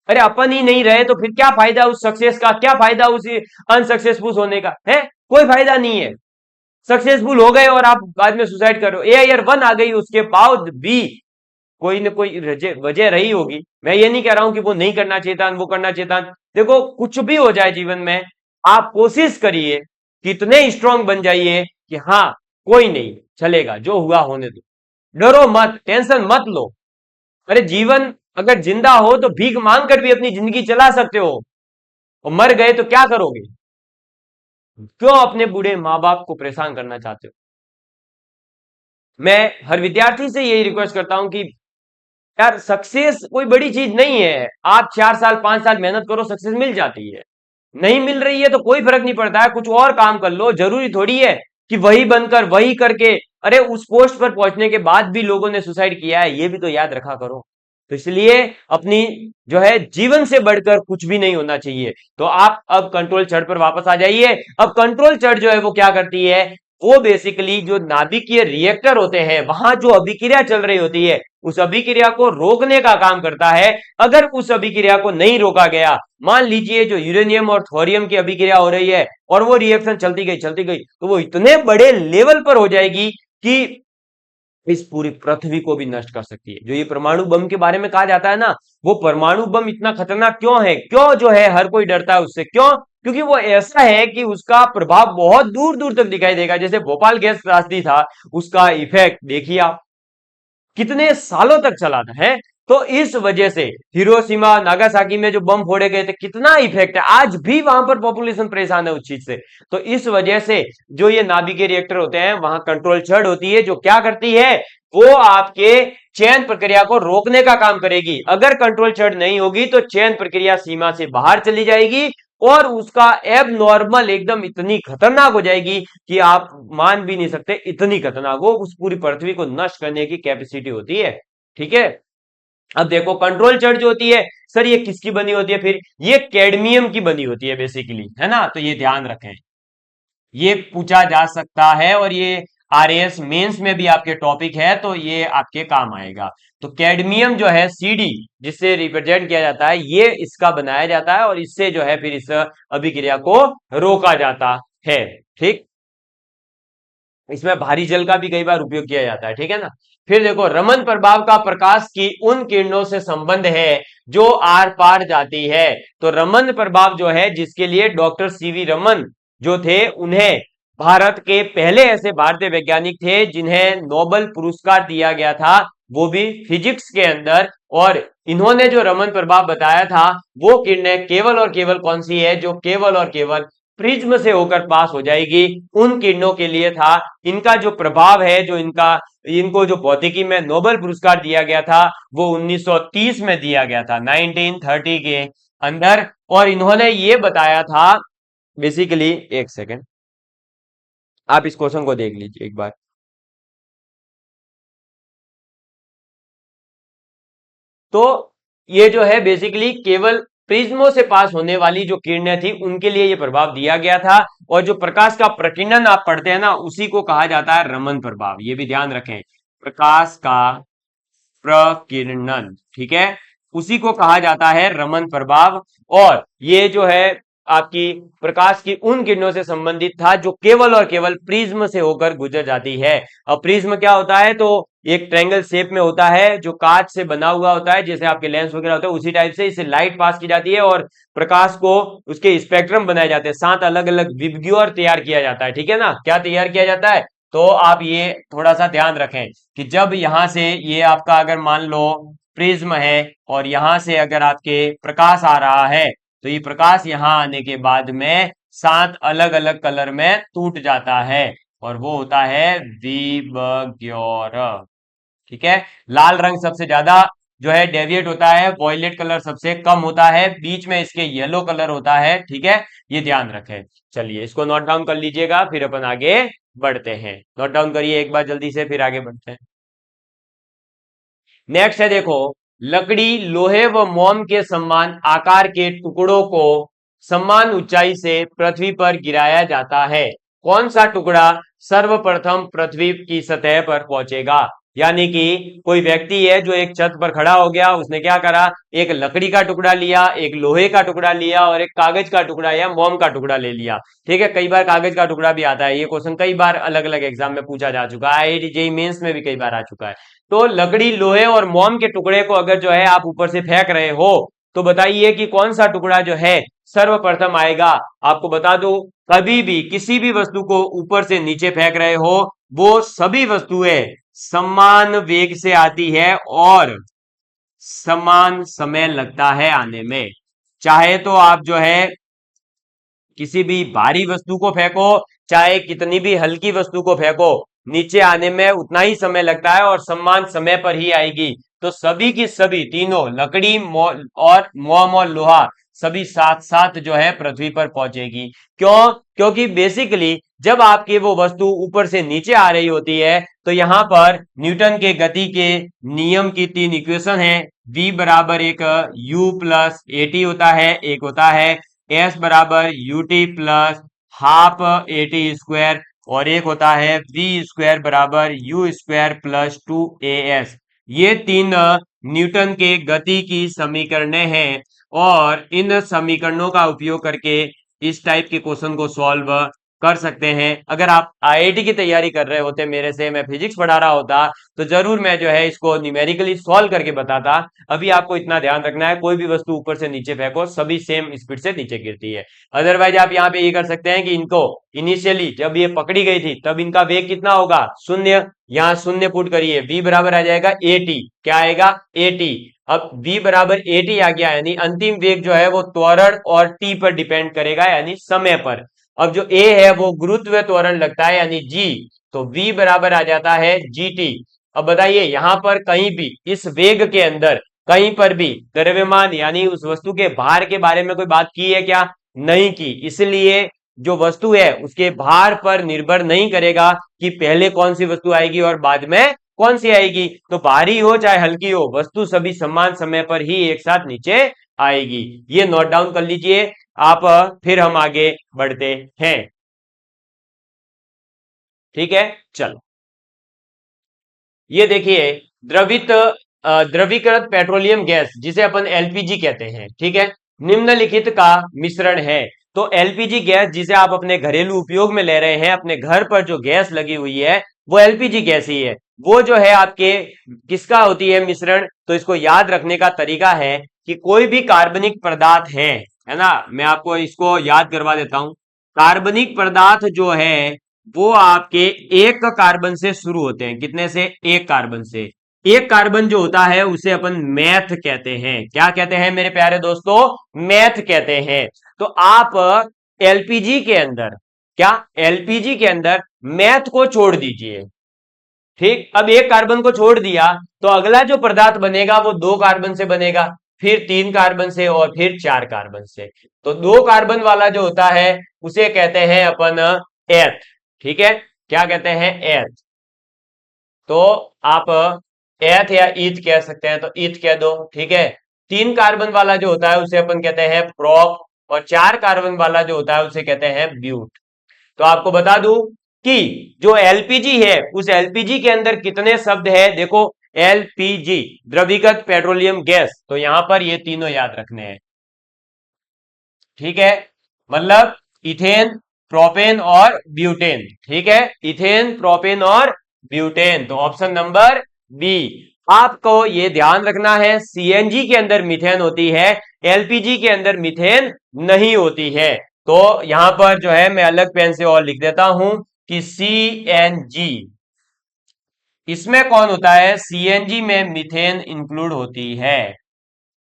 अरे अपन ही नहीं रहे तो फिर क्या फायदा उस सक्सेस का, क्या फायदा उस अनसक्सेसफुल होने का? है कोई फायदा नहीं है। सक्सेसफुल हो गए और आप बाद में सुसाइड कर रहे हो। AIR 1 आ गई, उसके बाद भी कोई न कोई वजह रही होगी। मैं ये नहीं कह रहा हूं कि वो नहीं करना चाहिए था, वो करना चाहिए था। देखो कुछ भी हो जाए जीवन में, आप कोशिश करिए कि इतने स्ट्रांग बन जाइए कि हाँ कोई नहीं, चलेगा, जो हुआ होने दो, डरो मत, टेंशन मत लो। अरे जीवन, अगर जिंदा हो तो भीख मांग कर भी अपनी जिंदगी चला सकते हो, और मर गए तो क्या करोगे? क्यों अपने बूढ़े माँ बाप को परेशान करना चाहते हो? मैं हर विद्यार्थी से यही रिक्वेस्ट करता हूं कि यार सक्सेस कोई बड़ी चीज नहीं है। आप 4 साल 5 साल मेहनत करो, सक्सेस मिल जाती है। नहीं मिल रही है तो कोई फर्क नहीं पड़ता है, कुछ और काम कर लो। जरूरी थोड़ी है कि वही बनकर वही करके, अरे उस पोस्ट पर पहुंचने के बाद भी लोगों ने सुसाइड किया है, ये भी तो याद रखा करो। तो इसलिए अपनी जो है जीवन से बढ़कर कुछ भी नहीं होना चाहिए। तो आप अब कंट्रोल चढ़ पर वापस आ जाइए। अब कंट्रोल चढ़ जो है वो क्या करती है, वो बेसिकली जो नाभिकीय रिएक्टर होते हैं, वहां जो अभिक्रिया चल रही होती है, उस अभिक्रिया को रोकने का काम करता है। अगर उस अभिक्रिया को नहीं रोका गया, मान लीजिए जो यूरेनियम और थोरियम की अभिक्रिया हो रही है और वो रिएक्शन चलती गई तो वो इतने बड़े लेवल पर हो जाएगी कि इस पूरी पृथ्वी को भी नष्ट कर सकती है। जो ये परमाणु बम के बारे में कहा जाता है ना, वो परमाणु बम इतना खतरनाक क्यों है, क्यों जो है हर कोई डरता है उससे, क्यों? क्योंकि वो ऐसा है कि उसका प्रभाव बहुत दूर दूर तक दिखाई देगा। जैसे भोपाल गैस त्रासदी था, उसका इफेक्ट देखिए आप, कितने सालों तक चला था है। तो इस वजह से हिरोशिमा नागासाकी में जो बम फोड़े गए थे, कितना इफेक्ट है, आज भी वहां पर पॉपुलेशन परेशान है उस चीज से। तो इस वजह से जो ये नाभिकीय रिएक्टर होते हैं, वहां कंट्रोल छड़ होती है, जो क्या करती है, वो आपके चयन प्रक्रिया को रोकने का काम करेगी। अगर कंट्रोल छड़ नहीं होगी तो चयन प्रक्रिया सीमा से बाहर चली जाएगी और उसका एब नॉर्मल एकदम इतनी खतरनाक हो जाएगी कि आप मान भी नहीं सकते, इतनी खतरनाक वो उस पूरी पृथ्वी को नष्ट करने की कैपेसिटी होती है। ठीक है। अब देखो कंट्रोल चार्ट जो होती है, सर ये किसकी बनी होती है फिर? ये कैडमियम की बनी होती है बेसिकली, है ना। तो ये ध्यान रखें, ये पूछा जा सकता है और ये आरएएस मेंस में भी आपके टॉपिक है, तो ये आपके काम आएगा। तो कैडमियम जो है सीडी, जिससे रिप्रेजेंट किया जाता है, ये इसका बनाया जाता है और इससे जो है फिर इस अभिक्रिया को रोका जाता है। ठीक, इसमें भारी जल का भी कई बार उपयोग किया जाता है, ठीक है ना। फिर देखो रमन प्रभाव का प्रकाश की उन किरणों से संबंध है जो आर पार जाती है। तो रमन प्रभाव जो है, जिसके लिए डॉक्टर सीवी रमन जो थे, उन्हें भारत के पहले ऐसे भारतीय वैज्ञानिक थे जिन्हें नोबेल पुरस्कार दिया गया था, वो भी फिजिक्स के अंदर। और इन्होंने जो रमन प्रभाव बताया था, वो किरणें केवल और केवल कौन सी है, जो केवल और केवल प्रिज्म से होकर पास हो जाएगी, उन किरणों के लिए था। इनका जो प्रभाव है, जो इनका, इनको जो भौतिकी में नोबेल पुरस्कार दिया गया था, वो 1930 में दिया गया था, 1930 के अंदर। और इन्होंने ये बताया था बेसिकली, एक सेकेंड आप इस क्वेश्चन को देख लीजिए एक बार। तो ये जो है बेसिकली केवल प्रिज्मों से पास होने वाली जो किरणें थी, उनके लिए ये प्रभाव दिया गया था। और जो प्रकाश का प्रकीर्णन आप पढ़ते हैं ना, उसी को कहा जाता है रमन प्रभाव, ये भी ध्यान रखें, प्रकाश का प्रकीर्णन, ठीक है, उसी को कहा जाता है रमन प्रभाव। और ये जो है आपकी प्रकाश की उन किरणों से संबंधित था जो केवल और केवल प्रिज्म से होकर गुजर जाती है। अब प्रिज्म क्या होता है, तो एक ट्रायंगल शेप में होता है, जो कांच से बना हुआ होता है, जैसे आपके लेंस वगैरह होते हैं, उसी टाइप से इससे लाइट पास की जाती है और प्रकाश को, उसके स्पेक्ट्रम बनाए जाते हैं, 7 अलग अलग विबग्योर तैयार किया जाता है, ठीक है ना। क्या तैयार किया जाता है, तो आप ये थोड़ा सा ध्यान रखें कि जब यहां से ये आपका, अगर मान लो प्रिज्म है और यहां से अगर आपके प्रकाश आ रहा है, तो ये प्रकाश यहां आने के बाद में 7 अलग अलग कलर में टूट जाता है और वो होता है विबग्योर। ठीक है, लाल रंग सबसे ज्यादा जो है डेविएट होता है, वॉयलेट कलर सबसे कम होता है, बीच में इसके येलो कलर होता है, ठीक है, ये ध्यान रखें। चलिए इसको नोट डाउन कर लीजिएगा, फिर अपन आगे बढ़ते हैं। नोट डाउन करिए एक बार जल्दी से, फिर आगे बढ़ते हैं। नेक्स्ट है देखो, लकड़ी, लोहे व मोम के समान आकार के टुकड़ों को समान ऊंचाई से पृथ्वी पर गिराया जाता है। कौन सा टुकड़ा सर्वप्रथम पृथ्वी की सतह पर पहुंचेगा? यानी कि कोई व्यक्ति है जो एक छत पर खड़ा हो गया, उसने क्या करा, एक लकड़ी का टुकड़ा लिया, एक लोहे का टुकड़ा लिया और एक कागज का टुकड़ा या मोम का टुकड़ा ले लिया। ठीक है, कई बार कागज का टुकड़ा भी आता है, ये क्वेश्चन कई बार अलग अलग एग्जाम में पूछा जा चुका है, आईआईटी जेईई मेंस में भी कई बार आ चुका है। तो लकड़ी, लोहे और मोम के टुकड़े को अगर जो है आप ऊपर से फेंक रहे हो, तो बताइए कि कौन सा टुकड़ा जो है सर्वप्रथम आएगा। आपको बता दूं, कभी भी किसी भी वस्तु को ऊपर से नीचे फेंक रहे हो, वो सभी वस्तुएं समान वेग से आती है और समान समय लगता है आने में। चाहे तो आप जो है किसी भी भारी वस्तु को फेंको, चाहे कितनी भी हल्की वस्तु को फेंको, नीचे आने में उतना ही समय लगता है और समान समय पर ही आएगी। तो सभी की सभी तीनों लकड़ी और मोम और लोहा सभी साथ साथ जो है पृथ्वी पर पहुंचेगी। क्यों? क्योंकि बेसिकली जब आपकी वो वस्तु ऊपर से नीचे आ रही होती है, तो यहां पर न्यूटन के गति के नियम की तीन इक्वेशन है। v बराबर एक u प्लस ए टी होता है, एक होता है s बराबर U T plus half A T square, और एक होता है v स्क्वायर बराबर यू स्क्वायर प्लस 2as। ये तीन न्यूटन के गति की समीकरणें हैं और इन समीकरणों का उपयोग करके इस टाइप के क्वेश्चन को सॉल्व कर सकते हैं। अगर आप आईआईटी की तैयारी कर रहे होते मेरे से, मैं फिजिक्स पढ़ा रहा होता, तो जरूर मैं जो है इसको न्यूमेरिकली सॉल्व करके बताता। अभी आपको इतना ध्यान रखना है, कोई भी वस्तु ऊपर से नीचे फेंको सभी सेम स्पीड से नीचे गिरती है। अदरवाइज आप यहाँ पे ये कर सकते हैं कि इनको इनिशियली जब ये पकड़ी गई थी तब इनका वेग कितना होगा, शून्य। यहाँ शून्य पुट करिए, v बराबर आ जाएगा ए टी। क्या आएगा? A T. अब v बराबर ए टी आ गया, यानी अंतिम वेग जो है वो त्वरण और t पर डिपेंड करेगा, यानी समय पर। अब जो a है वो गुरुत्व त्वरण लगता है, यानी g, तो v बराबर आ जाता है जी टी। अब बताइए यहां पर कहीं भी इस वेग के अंदर कहीं पर भी द्रव्यमान यानी उस वस्तु के भार के बारे में कोई बात की है क्या? नहीं की। इसलिए जो वस्तु है उसके भार पर निर्भर नहीं करेगा कि पहले कौन सी वस्तु आएगी और बाद में कौन सी आएगी। तो भारी हो चाहे हल्की हो, वस्तु सभी समान समय पर ही एक साथ नीचे आएगी। ये नोट डाउन कर लीजिए आप, फिर हम आगे बढ़ते हैं। ठीक है, चलो ये देखिए, द्रवित द्रवीकृत पेट्रोलियम गैस जिसे अपन एलपीजी कहते हैं, ठीक है, निम्नलिखित का मिश्रण है। तो एलपीजी गैस जिसे आप अपने घरेलू उपयोग में ले रहे हैं, अपने घर पर जो गैस लगी हुई है वो एलपीजी गैस ही है। वो जो है आपके किसका होती है मिश्रण? तो इसको याद रखने का तरीका है कि कोई भी कार्बनिक पदार्थ है ना, मैं आपको इसको याद करवा देता हूं। कार्बनिक पदार्थ जो है वो आपके एक कार्बन से शुरू होते हैं। कितने से? एक कार्बन से। एक कार्बन जो होता है उसे अपन मैथ कहते हैं। क्या कहते हैं मेरे प्यारे दोस्तों? मैथ कहते हैं। तो आप एलपीजी के अंदर, क्या एलपीजी के अंदर मैथ को छोड़ दीजिए। ठीक, अब एक कार्बन को छोड़ दिया तो अगला जो पदार्थ बनेगा वो दो कार्बन से बनेगा, फिर तीन कार्बन से और फिर चार कार्बन से। तो दो कार्बन वाला जो होता है उसे कहते हैं अपन एथ। ठीक है, क्या कहते हैं? एथ। तो आप एथ या ईथ कह सकते हैं, तो ईथ कह दो। ठीक है, तीन कार्बन वाला जो होता है उसे अपन कहते हैं प्रोप, और चार कार्बन वाला जो होता है उसे कहते हैं ब्यूट। तो आपको बता दूं कि जो एलपीजी है उस एलपीजी के अंदर कितने शब्द है? देखो, एलपीजी द्रवीकृत पेट्रोलियम गैस, तो यहां पर ये तीनों याद रखने हैं। ठीक है, मतलब इथेन, प्रोपेन और ब्यूटेन। ठीक है, इथेन, प्रोपेन और ब्यूटेन, तो ऑप्शन नंबर बी। आपको ये ध्यान रखना है सीएनजी के अंदर मीथेन होती है, एलपीजी के अंदर मीथेन नहीं होती है। तो यहां पर जो है मैं अलग पेन से और लिख देता हूं कि सीएनजी, इसमें कौन होता है? सीएनजी में मीथेन इंक्लूड होती है।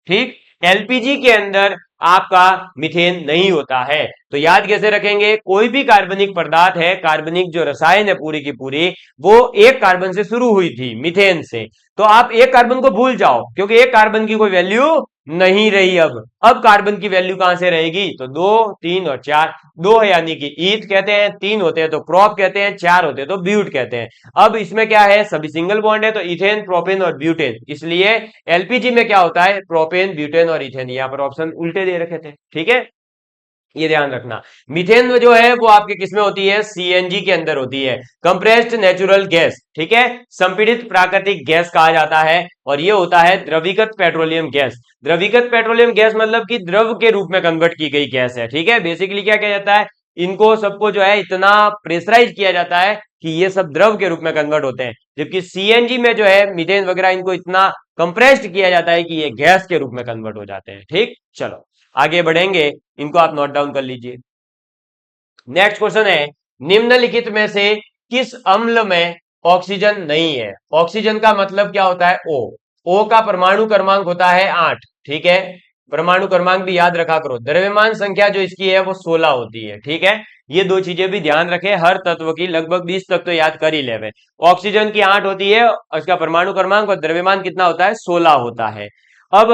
ठीक, एलपीजी के अंदर आपका मीथेन नहीं होता है। तो याद कैसे रखेंगे? कोई भी कार्बनिक पदार्थ है, कार्बनिक जो रसायन है पूरी की पूरी, वो एक कार्बन से शुरू हुई थी, मीथेन से। तो आप एक कार्बन को भूल जाओ क्योंकि एक कार्बन की कोई वैल्यू नहीं रही। अब कार्बन की वैल्यू कहां से रहेगी? तो दो, तीन और चार। दो है यानी कि ईथ कहते हैं, तीन होते हैं तो प्रोप कहते हैं, चार होते हैं तो ब्यूट कहते हैं। अब इसमें क्या है? सभी सिंगल बॉन्ड है, तो इथेन, प्रोपेन और ब्यूटेन। इसलिए एलपीजी में क्या होता है? प्रोपेन, ब्यूटेन और इथेन। यहां पर ऑप्शन उल्टे दे रखे थे। ठीक है, ये ध्यान रखना। मीथेन जो है वो आपके किसमें होती है, सीएनजी के अंदर होती है, कंप्रेस्ड नेचुरल गैस, ठीक है, संपीड़ित प्राकृतिक गैस कहा जाता है। और ये होता है द्रवीकृत पेट्रोलियम गैस। द्रवीकृत पेट्रोलियम गैस मतलब कि द्रव के रूप में कन्वर्ट की गई गैस है, ठीक है। बेसिकली क्या किया जाता है, इनको सबको जो है इतना प्रेशराइज किया जाता है कि ये सब द्रव के रूप में कन्वर्ट होते हैं, जबकि सीएनजी में जो है मीथेन वगैरह इनको इतना कंप्रेस्ड किया जाता है कि ये गैस के रूप में कन्वर्ट हो जाते हैं, ठीक। चलो आगे बढ़ेंगे, इनको आप नोट डाउन कर लीजिए। नेक्स्ट क्वेश्चन है, निम्नलिखित में से किस अम्ल में ऑक्सीजन नहीं है। ऑक्सीजन का मतलब क्या होता है, ओ। ओ का परमाणु क्रमांक होता है 8, ठीक है। परमाणु क्रमांक भी याद रखा करो। द्रव्यमान संख्या जो इसकी है वो 16 होती है, ठीक है। ये दो चीजें भी ध्यान रखें, हर तत्व की लगभग 20 तक तो याद कर ही लेवे। ऑक्सीजन की 8 होती है, उसका परमाणु क्रमांक और द्रव्यमान कितना होता है, 16 होता है। अब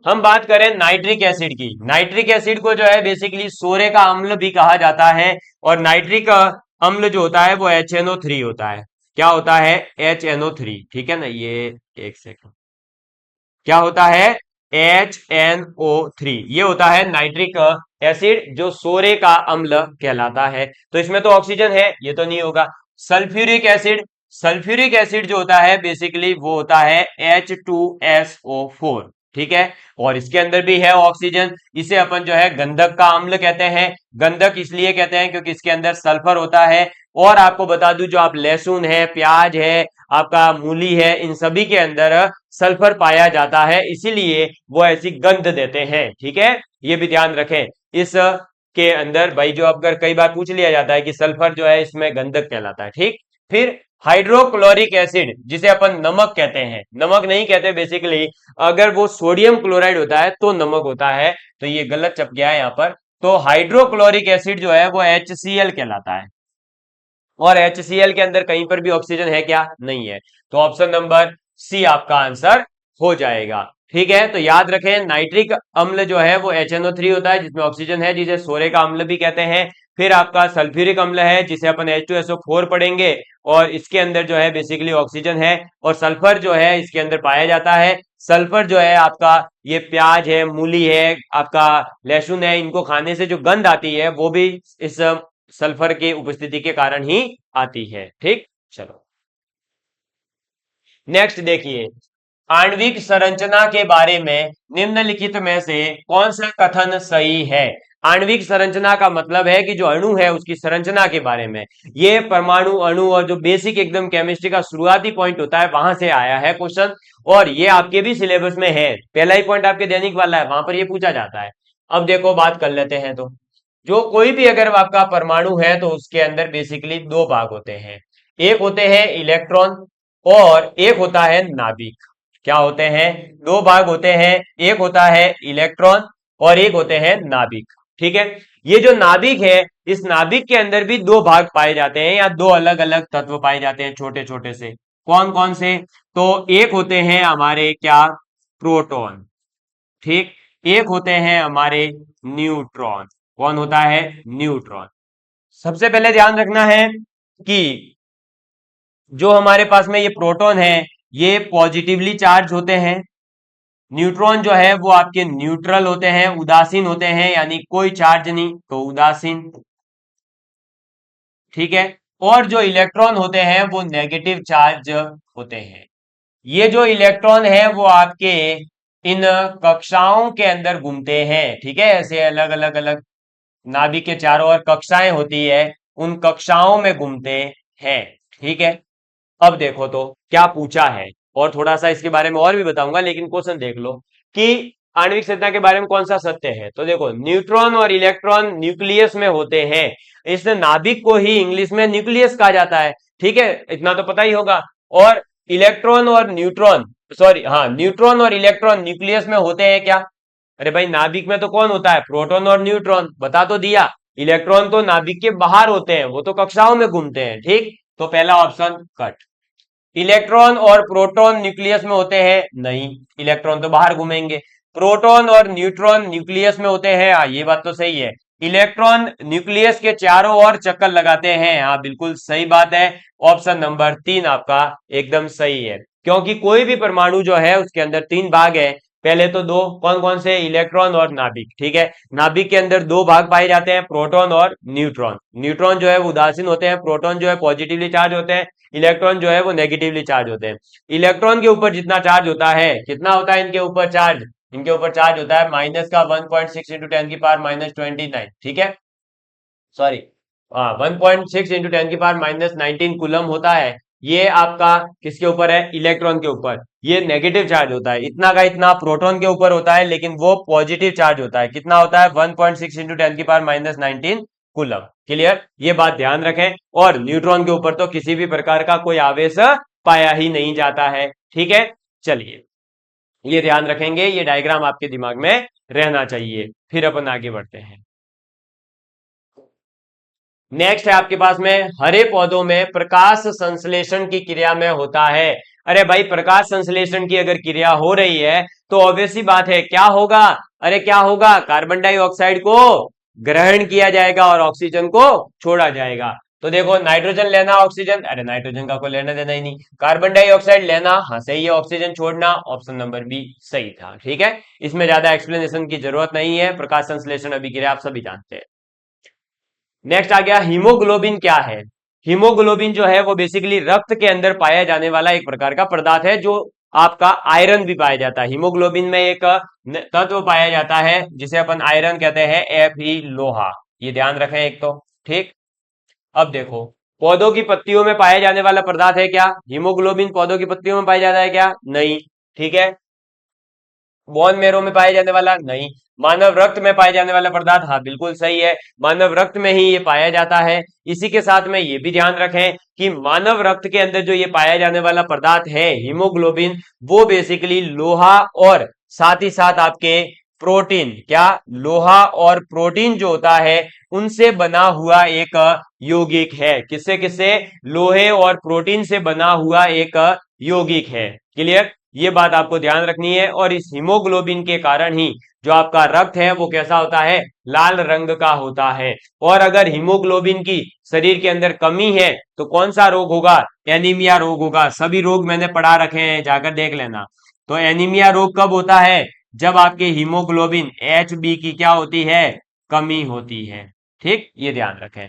हम बात करें नाइट्रिक एसिड की। नाइट्रिक एसिड को जो है बेसिकली सोरे का अम्ल भी कहा जाता है, और नाइट्रिक अम्ल जो होता है वो HNO3 होता है। क्या होता है, HNO3, ठीक है ना। ये एक सेकंड, क्या होता है, HNO3, ये होता है नाइट्रिक एसिड जो सोरे का अम्ल कहलाता है। तो इसमें तो ऑक्सीजन है, ये तो नहीं होगा। सल्फ्यूरिक एसिड, सल्फ्यूरिक एसिड जो होता है बेसिकली वो होता है H2SO4, ठीक है। और इसके अंदर भी है ऑक्सीजन। इसे अपन जो है गंधक का अम्ल कहते हैं। गंधक इसलिए कहते हैं क्योंकि इसके अंदर सल्फर होता है। और आपको बता दूं, जो आप लहसुन है, प्याज है, आपका मूली है, इन सभी के अंदर सल्फर पाया जाता है, इसीलिए वो ऐसी गंध देते हैं, ठीक है। ये भी ध्यान रखें। इस के अंदर भाई जो अगर कई बार पूछ लिया जाता है कि सल्फर जो है इसमें गंधक कहलाता है, ठीक। फिर हाइड्रोक्लोरिक एसिड, जिसे अपन नमक कहते हैं, नमक नहीं कहते बेसिकली, अगर वो सोडियम क्लोराइड होता है तो नमक होता है, तो ये गलत छप गया है यहाँ पर। तो हाइड्रोक्लोरिक एसिड जो है वो HCl कहलाता है, और HCl के अंदर कहीं पर भी ऑक्सीजन है क्या, नहीं है। तो ऑप्शन नंबर सी आपका आंसर हो जाएगा, ठीक है। तो याद रखें, नाइट्रिक अम्ल जो है वो HNO3 होता है जिसमें ऑक्सीजन है, जिसे सोरे का अम्ल भी कहते हैं। फिर आपका सल्फ्यूरिक अम्ल है जिसे अपन H2SO4 पढ़ेंगे, और इसके अंदर जो है बेसिकली ऑक्सीजन है। और सल्फर जो है इसके अंदर पाया जाता है। सल्फर जो है आपका, ये प्याज है, मूली है, आपका लहसुन है, इनको खाने से जो गंध आती है वो भी इस सल्फर की उपस्थिति के कारण ही आती है, ठीक। चलो नेक्स्ट देखिए, आणविक संरचना के बारे में निम्नलिखित में से कौन सा कथन सही है। आणविक संरचना का मतलब है कि जो अणु है उसकी संरचना के बारे में। ये परमाणु अणु और जो बेसिक एकदम केमिस्ट्री का शुरुआती पॉइंट होता है वहां से आया है क्वेश्चन, और ये आपके भी सिलेबस में है। पहला ही पॉइंट आपके दैनिक वाला है, वहां पर ये पूछा जाता है। अब देखो बात कर लेते हैं। तो जो कोई भी अगर आपका परमाणु है तो उसके अंदर बेसिकली दो भाग होते हैं। एक होते हैं इलेक्ट्रॉन, और एक होता है नाभिक। क्या होते हैं, दो भाग होते हैं, एक होता है इलेक्ट्रॉन और एक होते हैं नाभिक, ठीक है। ये जो नाभिक है, इस नाभिक के अंदर भी दो भाग पाए जाते हैं, या दो अलग अलग तत्व पाए जाते हैं छोटे छोटे से। कौन कौन से, तो एक होते हैं हमारे क्या, प्रोटॉन, ठीक। एक होते हैं हमारे न्यूट्रॉन। कौन होता है, न्यूट्रॉन। सबसे पहले ध्यान रखना है कि जो हमारे पास में ये प्रोटॉन है ये पॉजिटिवली चार्ज होते हैं। न्यूट्रॉन जो है वो आपके न्यूट्रल होते हैं, उदासीन होते हैं, यानी कोई चार्ज नहीं, तो उदासीन, ठीक है। और जो इलेक्ट्रॉन होते हैं वो नेगेटिव चार्ज होते हैं। ये जो इलेक्ट्रॉन है वो आपके इन कक्षाओं के अंदर घूमते हैं, ठीक है। ऐसे अलग अलग अलग नाभिक के चारों ओर कक्षाएं होती है, उन कक्षाओं में घूमते हैं, ठीक है। अब देखो तो क्या पूछा है, और थोड़ा सा इसके बारे में और भी बताऊंगा, लेकिन क्वेश्चन देख लो कि आणविक संरचना के बारे में कौन सा सत्य है। तो देखो, न्यूट्रॉन और इलेक्ट्रॉन न्यूक्लियस में होते हैं। इस नाभिक को ही इंग्लिश में न्यूक्लियस कहा जाता है, ठीक है, इतना तो पता ही होगा। और इलेक्ट्रॉन और न्यूट्रॉन, सॉरी हाँ, न्यूट्रॉन और इलेक्ट्रॉन न्यूक्लियस में होते हैं क्या। अरे भाई, नाभिक में तो कौन होता है, प्रोटॉन और न्यूट्रॉन, बता तो दिया। इलेक्ट्रॉन तो नाभिक के बाहर होते हैं, वो तो कक्षाओं में घूमते हैं, ठीक। तो पहला ऑप्शन कट। इलेक्ट्रॉन और प्रोटॉन न्यूक्लियस में होते हैं, नहीं, इलेक्ट्रॉन तो बाहर घूमेंगे। प्रोटॉन और न्यूट्रॉन न्यूक्लियस में होते हैं, हाँ ये बात तो सही है। इलेक्ट्रॉन न्यूक्लियस के चारों ओर चक्कर लगाते हैं, हाँ बिल्कुल सही बात है। ऑप्शन नंबर 3 आपका एकदम सही है, क्योंकि कोई भी परमाणु जो है उसके अंदर तीन भाग है। पहले तो दो, कौन कौन से, इलेक्ट्रॉन और नाभिक, ठीक है। नाभिक के अंदर दो भाग पाए जाते हैं, प्रोटॉन और न्यूट्रॉन। न्यूट्रॉन जो है वो उदासीन होते हैं, प्रोटॉन जो है पॉजिटिवली चार्ज होते हैं, इलेक्ट्रॉन जो है वो नेगेटिवली चार्ज होते हैं। इलेक्ट्रॉन के ऊपर जितना चार्ज होता है, कितना होता है इनके ऊपर चार्ज, इनके ऊपर चार्ज होता है माइनस का 1.6 इंटू 10⁻⁻29, ठीक है, सॉरी, 1.6 इंटू 10⁻⁻19 कूलम होता है। ये आपका किसके ऊपर है, इलेक्ट्रॉन के ऊपर। ये नेगेटिव चार्ज होता है, इतना का इतना प्रोटॉन के ऊपर होता है, लेकिन वो पॉजिटिव चार्ज होता है, कितना होता है, 1.6 इंटू 10⁻⁻19 कूलम। क्लियर, ये बात ध्यान रखें। और न्यूट्रॉन के ऊपर तो किसी भी प्रकार का कोई आवेश पाया ही नहीं जाता है, ठीक है। चलिए, ये ध्यान रखेंगे, ये डायग्राम आपके दिमाग में रहना चाहिए। फिर अपन आगे बढ़ते हैं। नेक्स्ट है आपके पास में, हरे पौधों में प्रकाश संश्लेषण की क्रिया में होता है। अरे भाई, प्रकाश संश्लेषण की अगर क्रिया हो रही है तो ऑब्वियस सी बात है, क्या होगा, अरे क्या होगा, कार्बन डाइऑक्साइड को ग्रहण किया जाएगा और ऑक्सीजन को छोड़ा जाएगा। तो देखो, नाइट्रोजन लेना, ऑक्सीजन, अरे नाइट्रोजन का कोई लेना देना ही नहीं, कार्बन डाइऑक्साइड लेना, हाँ सही है, ऑक्सीजन छोड़ना, ऑप्शन नंबर बी सही था, ठीक है। इसमें ज्यादा एक्सप्लेनेशन की जरूरत नहीं है, प्रकाश संश्लेषण अभिक्रिया आप सभी जानते हैं। नेक्स्ट आ गया, हीमोग्लोबिन क्या है। हीमोग्लोबिन जो है वो बेसिकली रक्त के अंदर पाया जाने वाला एक प्रकार का पदार्थ है, जो आपका आयरन भी पाया जाता है। हीमोग्लोबिन में एक तत्व पाया जाता है जिसे अपन आयरन कहते हैं, Fe लोहा, ये ध्यान रखें एक तो, ठीक। अब देखो, पौधों की पत्तियों में पाया जाने वाला पदार्थ है क्या, हीमोग्लोबिन पौधों की पत्तियों में पाया जाता है क्या, नहीं, ठीक है। बोन मेरो में पाया जाने वाला, नहीं। मानव रक्त में पाए जाने वाला पदार्थ, हाँ बिल्कुल सही है, मानव रक्त में ही ये पाया जाता है। इसी के साथ में ये भी ध्यान रखें कि मानव रक्त के अंदर जो ये पाया जाने वाला पदार्थ है हीमोग्लोबिन, वो बेसिकली लोहा और साथ ही साथ आपके प्रोटीन, क्या, लोहा और प्रोटीन जो होता है उनसे बना हुआ एक यौगिक है। किससे किससे, लोहे और प्रोटीन से बना हुआ एक यौगिक है। क्लियर, ये बात आपको ध्यान रखनी है। और इस हीमोग्लोबिन के कारण ही जो आपका रक्त है वो कैसा होता है, लाल रंग का होता है। और अगर हीमोग्लोबिन की शरीर के अंदर कमी है तो कौन सा रोग होगा, एनीमिया रोग होगा। सभी रोग मैंने पढ़ा रखे हैं, जाकर देख लेना। तो एनीमिया रोग कब होता है, जब आपके हीमोग्लोबिन HB की क्या होती है, कमी होती है, ठीक, ये ध्यान रखें।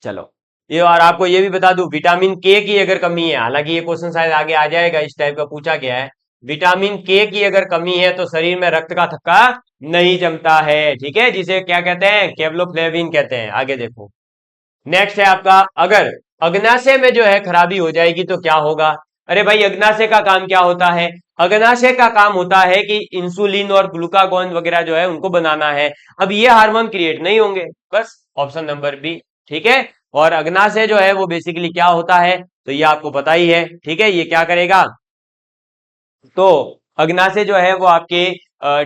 चलो, ये और आपको ये भी बता दूं, विटामिन के की अगर कमी है, हालांकि ये क्वेश्चन शायद आगे आ जाएगा, इस टाइप का पूछा गया है, विटामिन के की अगर कमी है तो शरीर में रक्त का थक्का नहीं जमता है, ठीक है, जिसे क्या कहते हैं, केवलोफ्लेविन कहते हैं। आगे देखो, नेक्स्ट है आपका, अगर अग्नाशय में जो है खराबी हो जाएगी तो क्या होगा। अरे भाई, अग्नाशय का काम क्या होता है, अग्नाशय का काम होता है कि इंसुलिन और ग्लूकागॉन वगैरह जो है उनको बनाना है। अब ये हार्मोन क्रिएट नहीं होंगे, बस ऑप्शन नंबर बी, ठीक है। और अग्नाशय जो है वो बेसिकली क्या होता है, तो ये आपको पता ही है, ठीक है। ये क्या करेगा, तो अग्नाशय जो है वो आपके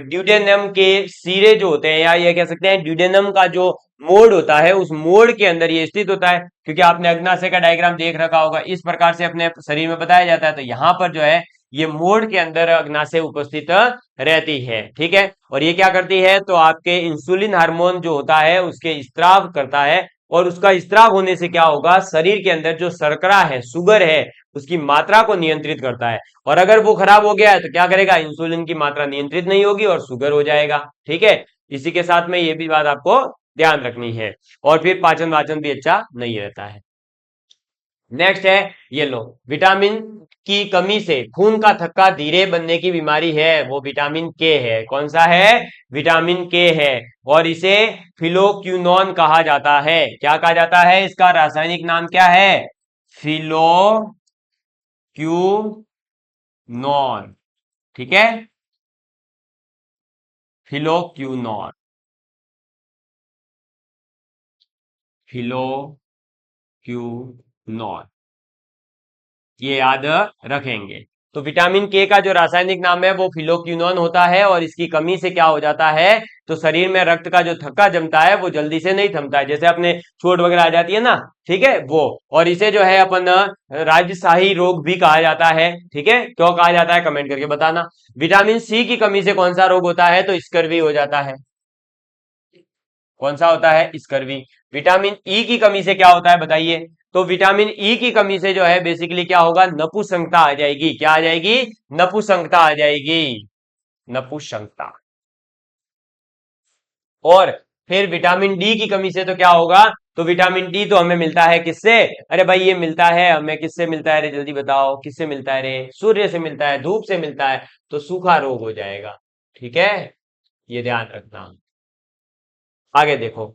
ड्यूडेनम के सिरे जो होते हैं, या ये कह सकते हैं ड्यूडेनम का जो मोड होता है, उस मोड के अंदर ये स्थित होता है। क्योंकि आपने अग्नाशय का डायग्राम देख रखा होगा, इस प्रकार से अपने शरीर में बताया जाता है। तो यहाँ पर जो है ये मोड के अंदर अग्नाशय उपस्थित रहती है, ठीक है। और ये क्या करती है, तो आपके इंसुलिन हार्मोन जो होता है उसके स्त्राव करता है। और उसका स्त्राव होने से क्या होगा, शरीर के अंदर जो शर्करा है, शुगर है, उसकी मात्रा को नियंत्रित करता है। और अगर वो खराब हो गया है तो क्या करेगा, इंसुलिन की मात्रा नियंत्रित नहीं होगी और शुगर हो जाएगा, ठीक है। इसी के साथ में ये भी बात आपको ध्यान रखनी है। और फिर पाचन वाचन भी अच्छा नहीं रहता है। नेक्स्ट है, ये लो, विटामिन की कमी से खून का थक्का धीरे बनने की बीमारी है, वो विटामिन के है। कौन सा है, विटामिन के है। और इसे फिलोक्यूनोन कहा जाता है। क्या कहा जाता है, इसका रासायनिक नाम क्या है, फिलोक्यूनोन, ठीक है, फिलोक्यूनोन, फिलोक्यूनोन, ये याद रखेंगे। तो विटामिन के का जो रासायनिक नाम है वो फिलोक्यूनोन होता है। और इसकी कमी से क्या हो जाता है, तो शरीर में रक्त का जो थक्का जमता है वो जल्दी से नहीं थमता है, जैसे अपने चोट वगैरह आ जाती है ना, ठीक है, वो। और इसे जो है अपन राजशाही रोग भी कहा जाता है, ठीक है। क्यों कहा जाता है, कमेंट करके बताना। विटामिन सी की कमी से कौन सा रोग होता है, तो स्कर्वी हो जाता है। कौन सा होता है, स्कर्वी। विटामिन ई की कमी से क्या होता है बताइए, तो विटामिन ई की कमी से जो है बेसिकली क्या होगा, नपुंसकता आ जाएगी। क्या आ जाएगी, नपुंसकता आ जाएगी। नपुंसकता। और फिर विटामिन डी की कमी से तो क्या होगा, तो विटामिन डी तो हमें मिलता है किससे, अरे भाई ये मिलता है हमें किससे मिलता है रे, जल्दी बताओ किससे मिलता है रे, सूर्य से मिलता है, धूप से मिलता है, तो सूखा रोग हो जाएगा। ठीक है, ये ध्यान रखना। आगे देखो,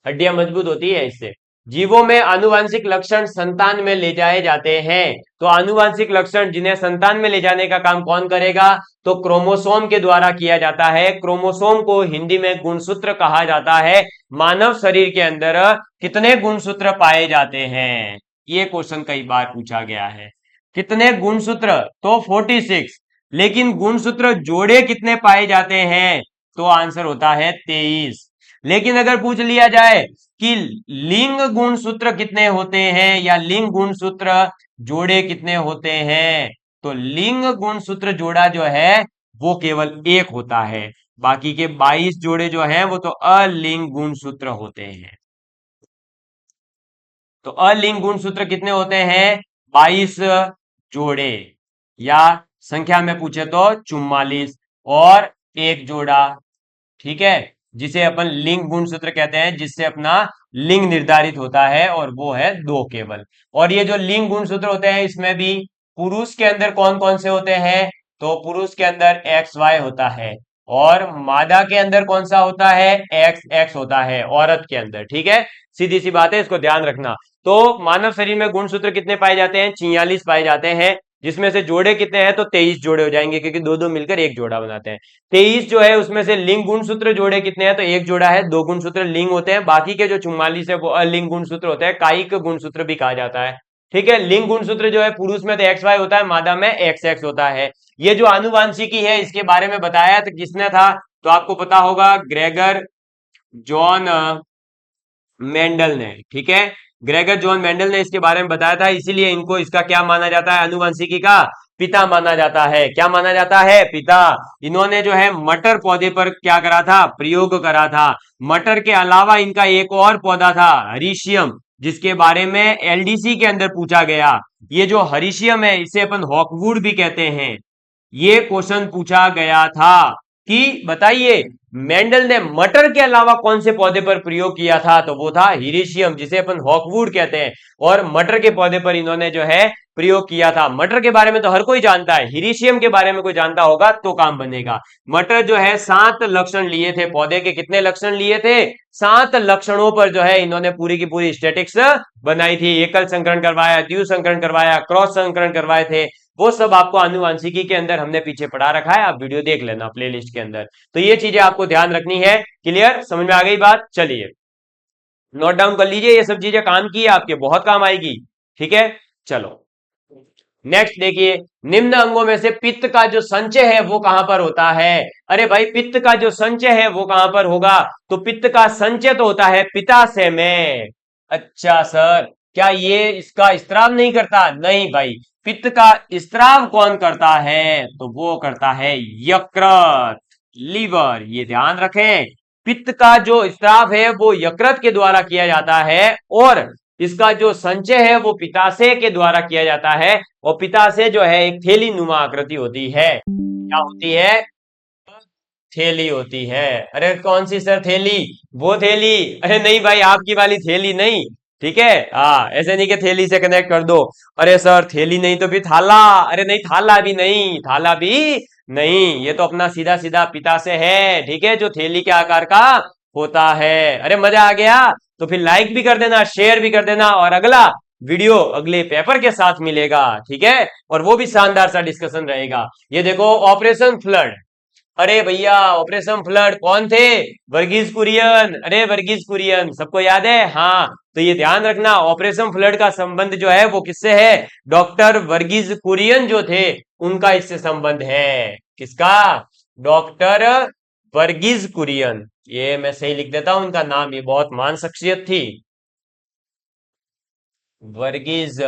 हड्डियां मजबूत होती है इससे। जीवों में आनुवांशिक लक्षण संतान में ले जाए जाते हैं, तो आनुवांशिक लक्षण जिन्हें संतान में ले जाने का काम कौन करेगा, तो क्रोमोसोम के द्वारा किया जाता है। क्रोमोसोम को हिंदी में गुणसूत्र कहा जाता है। मानव शरीर के अंदर कितने गुणसूत्र पाए जाते हैं, ये क्वेश्चन कई बार पूछा गया है। कितने गुणसूत्र, तो 46। लेकिन गुणसूत्र जोड़े कितने पाए जाते हैं, तो आंसर होता है 23। लेकिन अगर पूछ लिया जाए कि लिंग गुणसूत्र कितने होते हैं या लिंग गुणसूत्र जोड़े कितने होते हैं, तो लिंग गुणसूत्र जोड़ा जो है वो केवल एक होता है। बाकी के 22 जोड़े जो हैं वो तो अलिंग गुणसूत्र होते हैं। तो अलिंग गुणसूत्र कितने होते हैं, 22 जोड़े, या संख्या में पूछे तो 44 और एक जोड़ा। ठीक है, जिसे अपन लिंग गुणसूत्र कहते हैं, जिससे अपना लिंग निर्धारित होता है, और वो है दो केवल। और ये जो लिंग गुणसूत्र होते हैं इसमें भी पुरुष के अंदर कौन कौन से होते हैं, तो पुरुष के अंदर एक्स वाई होता है, और मादा के अंदर कौन सा होता है, एक्स एक्स होता है औरत के अंदर। ठीक है, सीधी सी बात है, इसको ध्यान रखना। तो मानव शरीर में गुणसूत्र कितने पाए जाते हैं, 46 पाए जाते हैं, जिसमें से जोड़े कितने हैं, तो 23 जोड़े हो जाएंगे, क्योंकि दो दो मिलकर एक जोड़ा बनाते हैं। 23 जो है उसमें से लिंग गुणसूत्र जोड़े कितने हैं, तो एक जोड़ा है, दो गुणसूत्र लिंग होते हैं, बाकी के जो 44 है वो अलिंग गुणसूत्र होते हैं, कायिक गुणसूत्र भी कहा जाता है। ठीक है, लिंग गुणसूत्र जो है पुरुष में तो एक्स वाई होता है, मादा में एक्स एक्स होता है। ये जो आनुवांशिकी है इसके बारे में बताया तो किसने था, तो आपको पता होगा, ग्रेगर जॉन मेंडल ने। ठीक है, ग्रेगर जॉन मेंडल ने इसके बारे में बताया था, इसीलिए इनको इसका क्या माना जाता है, आनुवंशिकी का पिता माना जाता है। क्या माना जाता है, पिता। इन्होंने जो है मटर पौधे पर क्या करा था, प्रयोग करा था। मटर के अलावा इनका एक और पौधा था, हरीशियम, जिसके बारे में एलडीसी के अंदर पूछा गया। ये जो हरीशियम है इसे अपन हॉकवुड भी कहते हैं। ये क्वेश्चन पूछा गया था कि बताइए मेंडल ने मटर के अलावा कौन से पौधे पर प्रयोग किया था, तो वो था हिरीशियम, जिसे अपन हॉकवुड कहते हैं। और मटर के पौधे पर इन्होंने जो है प्रयोग किया था। मटर के बारे में तो हर कोई जानता है, हिरीशियम के बारे में कोई जानता होगा तो काम बनेगा। मटर जो है 7 लक्षण लिए थे, पौधे के कितने लक्षण लिए थे, 7 लक्षणों पर जो है इन्होंने पूरी की पूरी स्टेटिक्स बनाई थी। एकल संकरण करवाया, द्वितीय संकरण करवाया, क्रॉस संकरण करवाए थे, वो सब आपको आनुवांशिकी के अंदर हमने पीछे पढ़ा रखा है, आप वीडियो देख लेना प्लेलिस्ट के अंदर। तो ये चीजें आपको ध्यान रखनी है। क्लियर, समझ में आ गई बात, चलिए नोट डाउन कर लीजिए, ये सब चीजें काम की है आपके, बहुत काम आएगी। ठीक है, चलो नेक्स्ट देखिए, निम्न अंगों में से पित्त का जो संचय है वो कहां पर होता है। अरे भाई पित्त का जो संचय है वो कहां पर होगा, तो पित्त का संचय तो होता है पित्ताशय में। अच्छा सर, क्या ये इसका स्त्राव नहीं करता, नहीं भाई, पित्त का स्त्राव कौन करता है, तो वो करता है यकृत, लीवर। ये ध्यान रखें, पित्त का जो स्त्राव है वो यकृत के द्वारा किया जाता है, और इसका जो संचय है वो पित्ताशय के द्वारा किया जाता है। और पित्ताशय जो है एक थैली नुमा आकृति होती है। क्या होती है, थैली होती है। अरे कौन सी सर थैली, वो थैली, अरे नहीं भाई आपकी वाली थैली नहीं। ठीक है, हाँ ऐसे नहीं कि थैली से कनेक्ट कर दो, अरे सर थैली नहीं तो फिर थाला, अरे नहीं थाला भी नहीं, थाला भी नहीं, ये तो अपना सीधा सीधा पित्ताशय है। ठीक है, जो थैली के आकार का होता है। अरे मजा आ गया, तो फिर लाइक भी कर देना, शेयर भी कर देना, और अगला वीडियो अगले पेपर के साथ मिलेगा। ठीक है, और वो भी शानदार सा डिस्कशन रहेगा। ये देखो ऑपरेशन फ्लड, अरे भैया ऑपरेशन फ्लड कौन थे, वर्गीज कुरियन। अरे वर्गीज कुरियन सबको याद है, हाँ तो ये ध्यान रखना, ऑपरेशन फ्लड का संबंध जो है वो किससे है, डॉक्टर वर्गीज कुरियन जो थे उनका इससे संबंध है। किसका, डॉक्टर वर्गीज कुरियन। ये मैं सही लिख देता हूं उनका नाम, ये बहुत महान शख्सियत थी, वर्गीज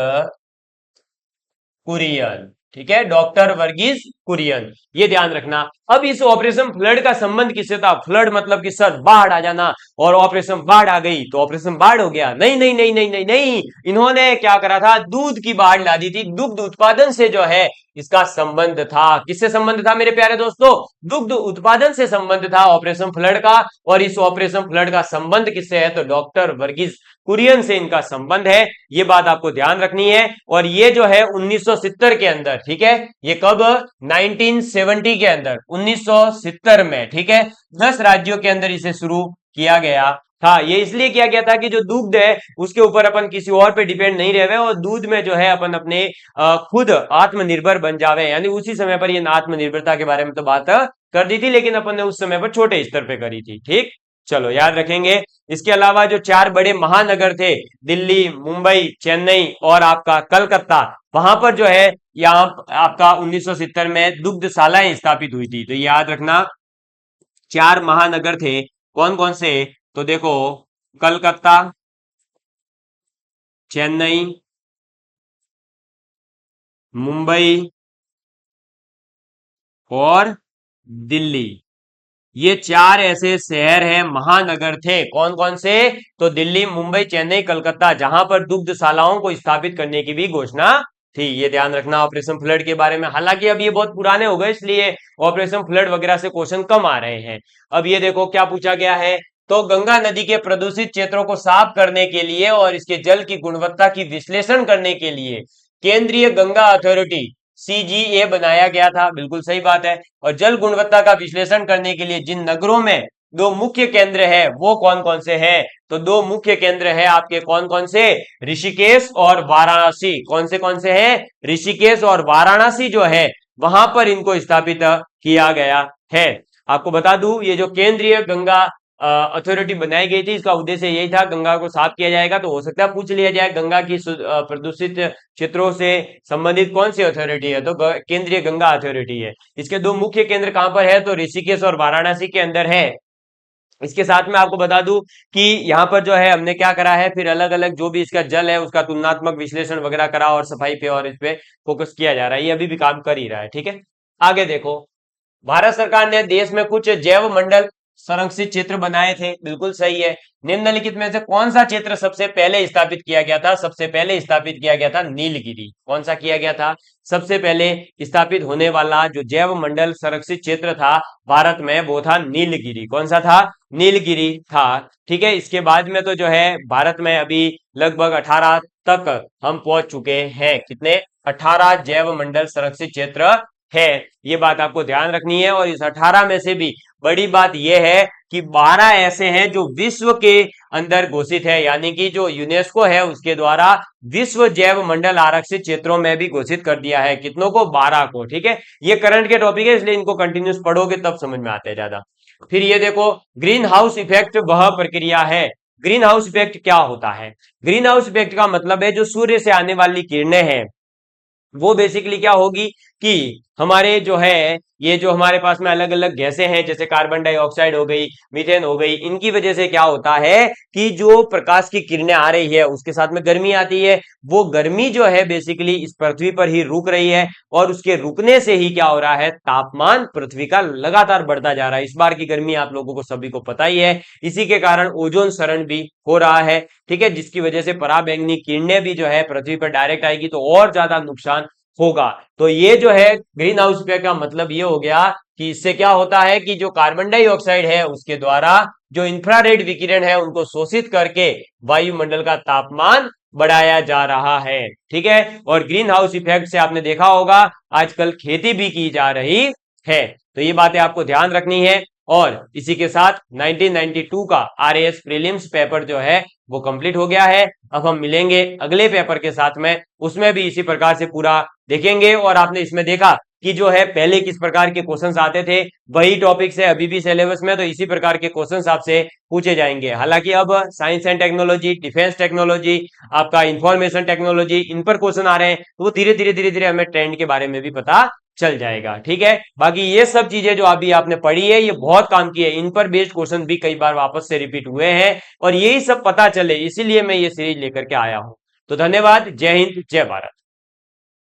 कुरियन। ठीक है, डॉक्टर वर्गीज कुरियन। ये ध्यान रखना। अब इस ऑपरेशन फ्लड का संबंध किससे था? फ्लड मतलब कि सर बाढ़ आ जाना, और ऑपरेशन बाढ़ आ गई तो ऑपरेशन बाढ़ हो गया? नहीं नहीं नहीं नहीं नहीं नहीं, इन्होंने क्या करा था? दूध की बाढ़ ला दी थी। दुग्ध उत्पादन से जो है इसका संबंध था। किससे संबंध था मेरे प्यारे दोस्तों? दुग्ध उत्पादन से संबंध था ऑपरेशन फ्लड का। और इस ऑपरेशन फ्लड का संबंध किससे है? तो डॉक्टर वर्गीस कुरियन से इनका संबंध है। ये बात आपको ध्यान रखनी है। और ये जो है 1970 के अंदर, ठीक है, ये कब? 1970 के अंदर, 1970 में, ठीक है, 10 राज्यों के अंदर इसे शुरू किया गया था। ये इसलिए किया गया था कि जो दूध है उसके ऊपर अपन किसी और पे डिपेंड नहीं रहे, और दूध में जो है अपन अपने खुद आत्मनिर्भर बन जावे। यानी उसी समय पर ये आत्मनिर्भरता के बारे में तो बात कर दी थी, लेकिन अपन ने उस समय पर छोटे स्तर पे करी थी। ठीक, चलो याद रखेंगे। इसके अलावा जो 4 बड़े महानगर थे, दिल्ली, मुंबई, चेन्नई और आपका कलकत्ता, वहां पर जो है यहाँ आपका 1970 में दुग्धशालाएं स्थापित हुई थी। तो याद रखना, 4 महानगर थे, कौन कौन से? तो देखो, कलकत्ता, चेन्नई, मुंबई और दिल्ली। ये 4 ऐसे शहर हैं, महानगर थे। कौन कौन से? तो दिल्ली, मुंबई, चेन्नई, कलकत्ता, जहां पर दुग्धशालाओं को स्थापित करने की भी घोषणा थी। ये ध्यान रखना ऑपरेशन फ्लड के बारे में। हालांकि अब ये बहुत पुराने हो गए, इसलिए ऑपरेशन फ्लड वगैरह से क्वेश्चन कम आ रहे हैं। अब ये देखो क्या पूछा गया है। तो गंगा नदी के प्रदूषित क्षेत्रों को साफ करने के लिए और इसके जल की गुणवत्ता की विश्लेषण करने के लिए केंद्रीय गंगा अथॉरिटी सीजीए बनाया गया था। बिल्कुल सही बात है। और जल गुणवत्ता का विश्लेषण करने के लिए जिन नगरों में 2 मुख्य केंद्र है, वो कौन कौन से हैं? तो 2 मुख्य केंद्र है आपके, कौन कौन से? ऋषिकेश और वाराणसी। कौन से हैं? ऋषिकेश और वाराणसी जो है, वहां पर इनको स्थापित किया गया है। आपको बता दूं, ये जो केंद्रीय गंगा अथॉरिटी बनाई गई थी, इसका उद्देश्य यही था, गंगा को साफ किया जाएगा। तो हो सकता है पूछ लिया जाए, गंगा की प्रदूषित क्षेत्रों से संबंधित कौन सी अथॉरिटी है? तो केंद्रीय गंगा अथॉरिटी है। इसके 2 मुख्य केंद्र कहां पर है? तो ऋषिकेश और वाराणसी के अंदर है। इसके साथ में आपको बता दूं कि यहाँ पर जो है हमने क्या करा है, फिर अलग अलग जो भी इसका जल है उसका तुलनात्मक विश्लेषण वगैरह करा, और सफाई पे और इस पे फोकस किया जा रहा है। ये अभी भी काम कर ही रहा है। ठीक है, आगे देखो। भारत सरकार ने देश में कुछ जैव मंडल संरक्षित क्षेत्र बनाए थे। बिल्कुल सही है। निम्नलिखित में से कौन सा क्षेत्र सबसे पहले स्थापित किया गया था? सबसे पहले स्थापित किया गया था नीलगिरी। कौन सा किया गया था? सबसे पहले स्थापित होने वाला जो जैव मंडल संरक्षित क्षेत्र था भारत में, वो था नीलगिरी। कौन सा था? नीलगिरी था। ठीक है, इसके बाद में तो जो है भारत में अभी लगभग 18 तक हम पहुंच चुके हैं। कितने? 18 जैव मंडल संरक्षित क्षेत्र है। ये बात आपको ध्यान रखनी है। और इस 18 में से भी बड़ी बात यह है कि 12 ऐसे हैं जो विश्व के अंदर घोषित है, यानी कि जो यूनेस्को है उसके द्वारा विश्व जैव मंडल आरक्षित क्षेत्रों में भी घोषित कर दिया है। कितनों को? 12 को। ठीक है, ये करंट के टॉपिक है, इसलिए इनको कंटिन्यूस पढ़ोगे तब समझ में आते हैं ज्यादा। फिर ये देखो, ग्रीन हाउस इफेक्ट वह प्रक्रिया है। ग्रीन हाउस इफेक्ट क्या होता है? ग्रीन हाउस इफेक्ट का मतलब है जो सूर्य से आने वाली किरणें हैं, वो बेसिकली क्या होगी कि हमारे जो है ये जो हमारे पास में अलग अलग गैसें हैं, जैसे कार्बन डाइऑक्साइड हो गई, मीथेन हो गई, इनकी वजह से क्या होता है कि जो प्रकाश की किरणें आ रही है उसके साथ में गर्मी आती है। वो गर्मी जो है बेसिकली इस पृथ्वी पर ही रुक रही है, और उसके रुकने से ही क्या हो रहा है? तापमान पृथ्वी का लगातार बढ़ता जा रहा है। इस बार की गर्मी आप लोगों को सभी को पता ही है। इसी के कारण ओजोन क्षरण भी हो रहा है। ठीक है, जिसकी वजह से पराबैंगनी किरणें भी जो है पृथ्वी पर डायरेक्ट आएगी तो और ज्यादा नुकसान होगा। तो ये जो है ग्रीन हाउस इफेक्ट का मतलब ये हो गया कि इससे क्या होता है कि जो कार्बन डाइऑक्साइड है उसके द्वारा जो इंफ्रारेड विकिरण है उनको शोषित करके वायुमंडल का तापमान बढ़ाया जा रहा है। ठीक है, और ग्रीन हाउस इफेक्ट से आपने देखा होगा आजकल खेती भी की जा रही है। तो ये बातें आपको ध्यान रखनी है। और इसी के साथ 1992 का आरएएस प्रीलिम्स पेपर जो है वो कंप्लीट हो गया है। अब हम मिलेंगे अगले पेपर के साथ में, उसमें भी इसी प्रकार से पूरा देखेंगे। और आपने इसमें देखा कि जो है पहले किस प्रकार के क्वेश्चंस आते थे, वही टॉपिक्स है अभी भी सिलेबस में, तो इसी प्रकार के क्वेश्चंस आपसे पूछे जाएंगे। हालांकि अब science and technology, defence technology, आपका इंफॉर्मेशन टेक्नोलॉजी, इन पर क्वेश्चन आ रहे हैं, तो वो धीरे धीरे हमें ट्रेंड के बारे में भी पता चल जाएगा। ठीक है, बाकी ये सब चीजें जो अभी आपने पढ़ी है ये बहुत काम की है। इन पर बेस्ड क्वेश्चन भी कई बार वापस से रिपीट हुए हैं, और यही सब पता चले इसीलिए मैं ये सीरीज लेकर के आया हूं। तो धन्यवाद। जय हिंद, जय भारत।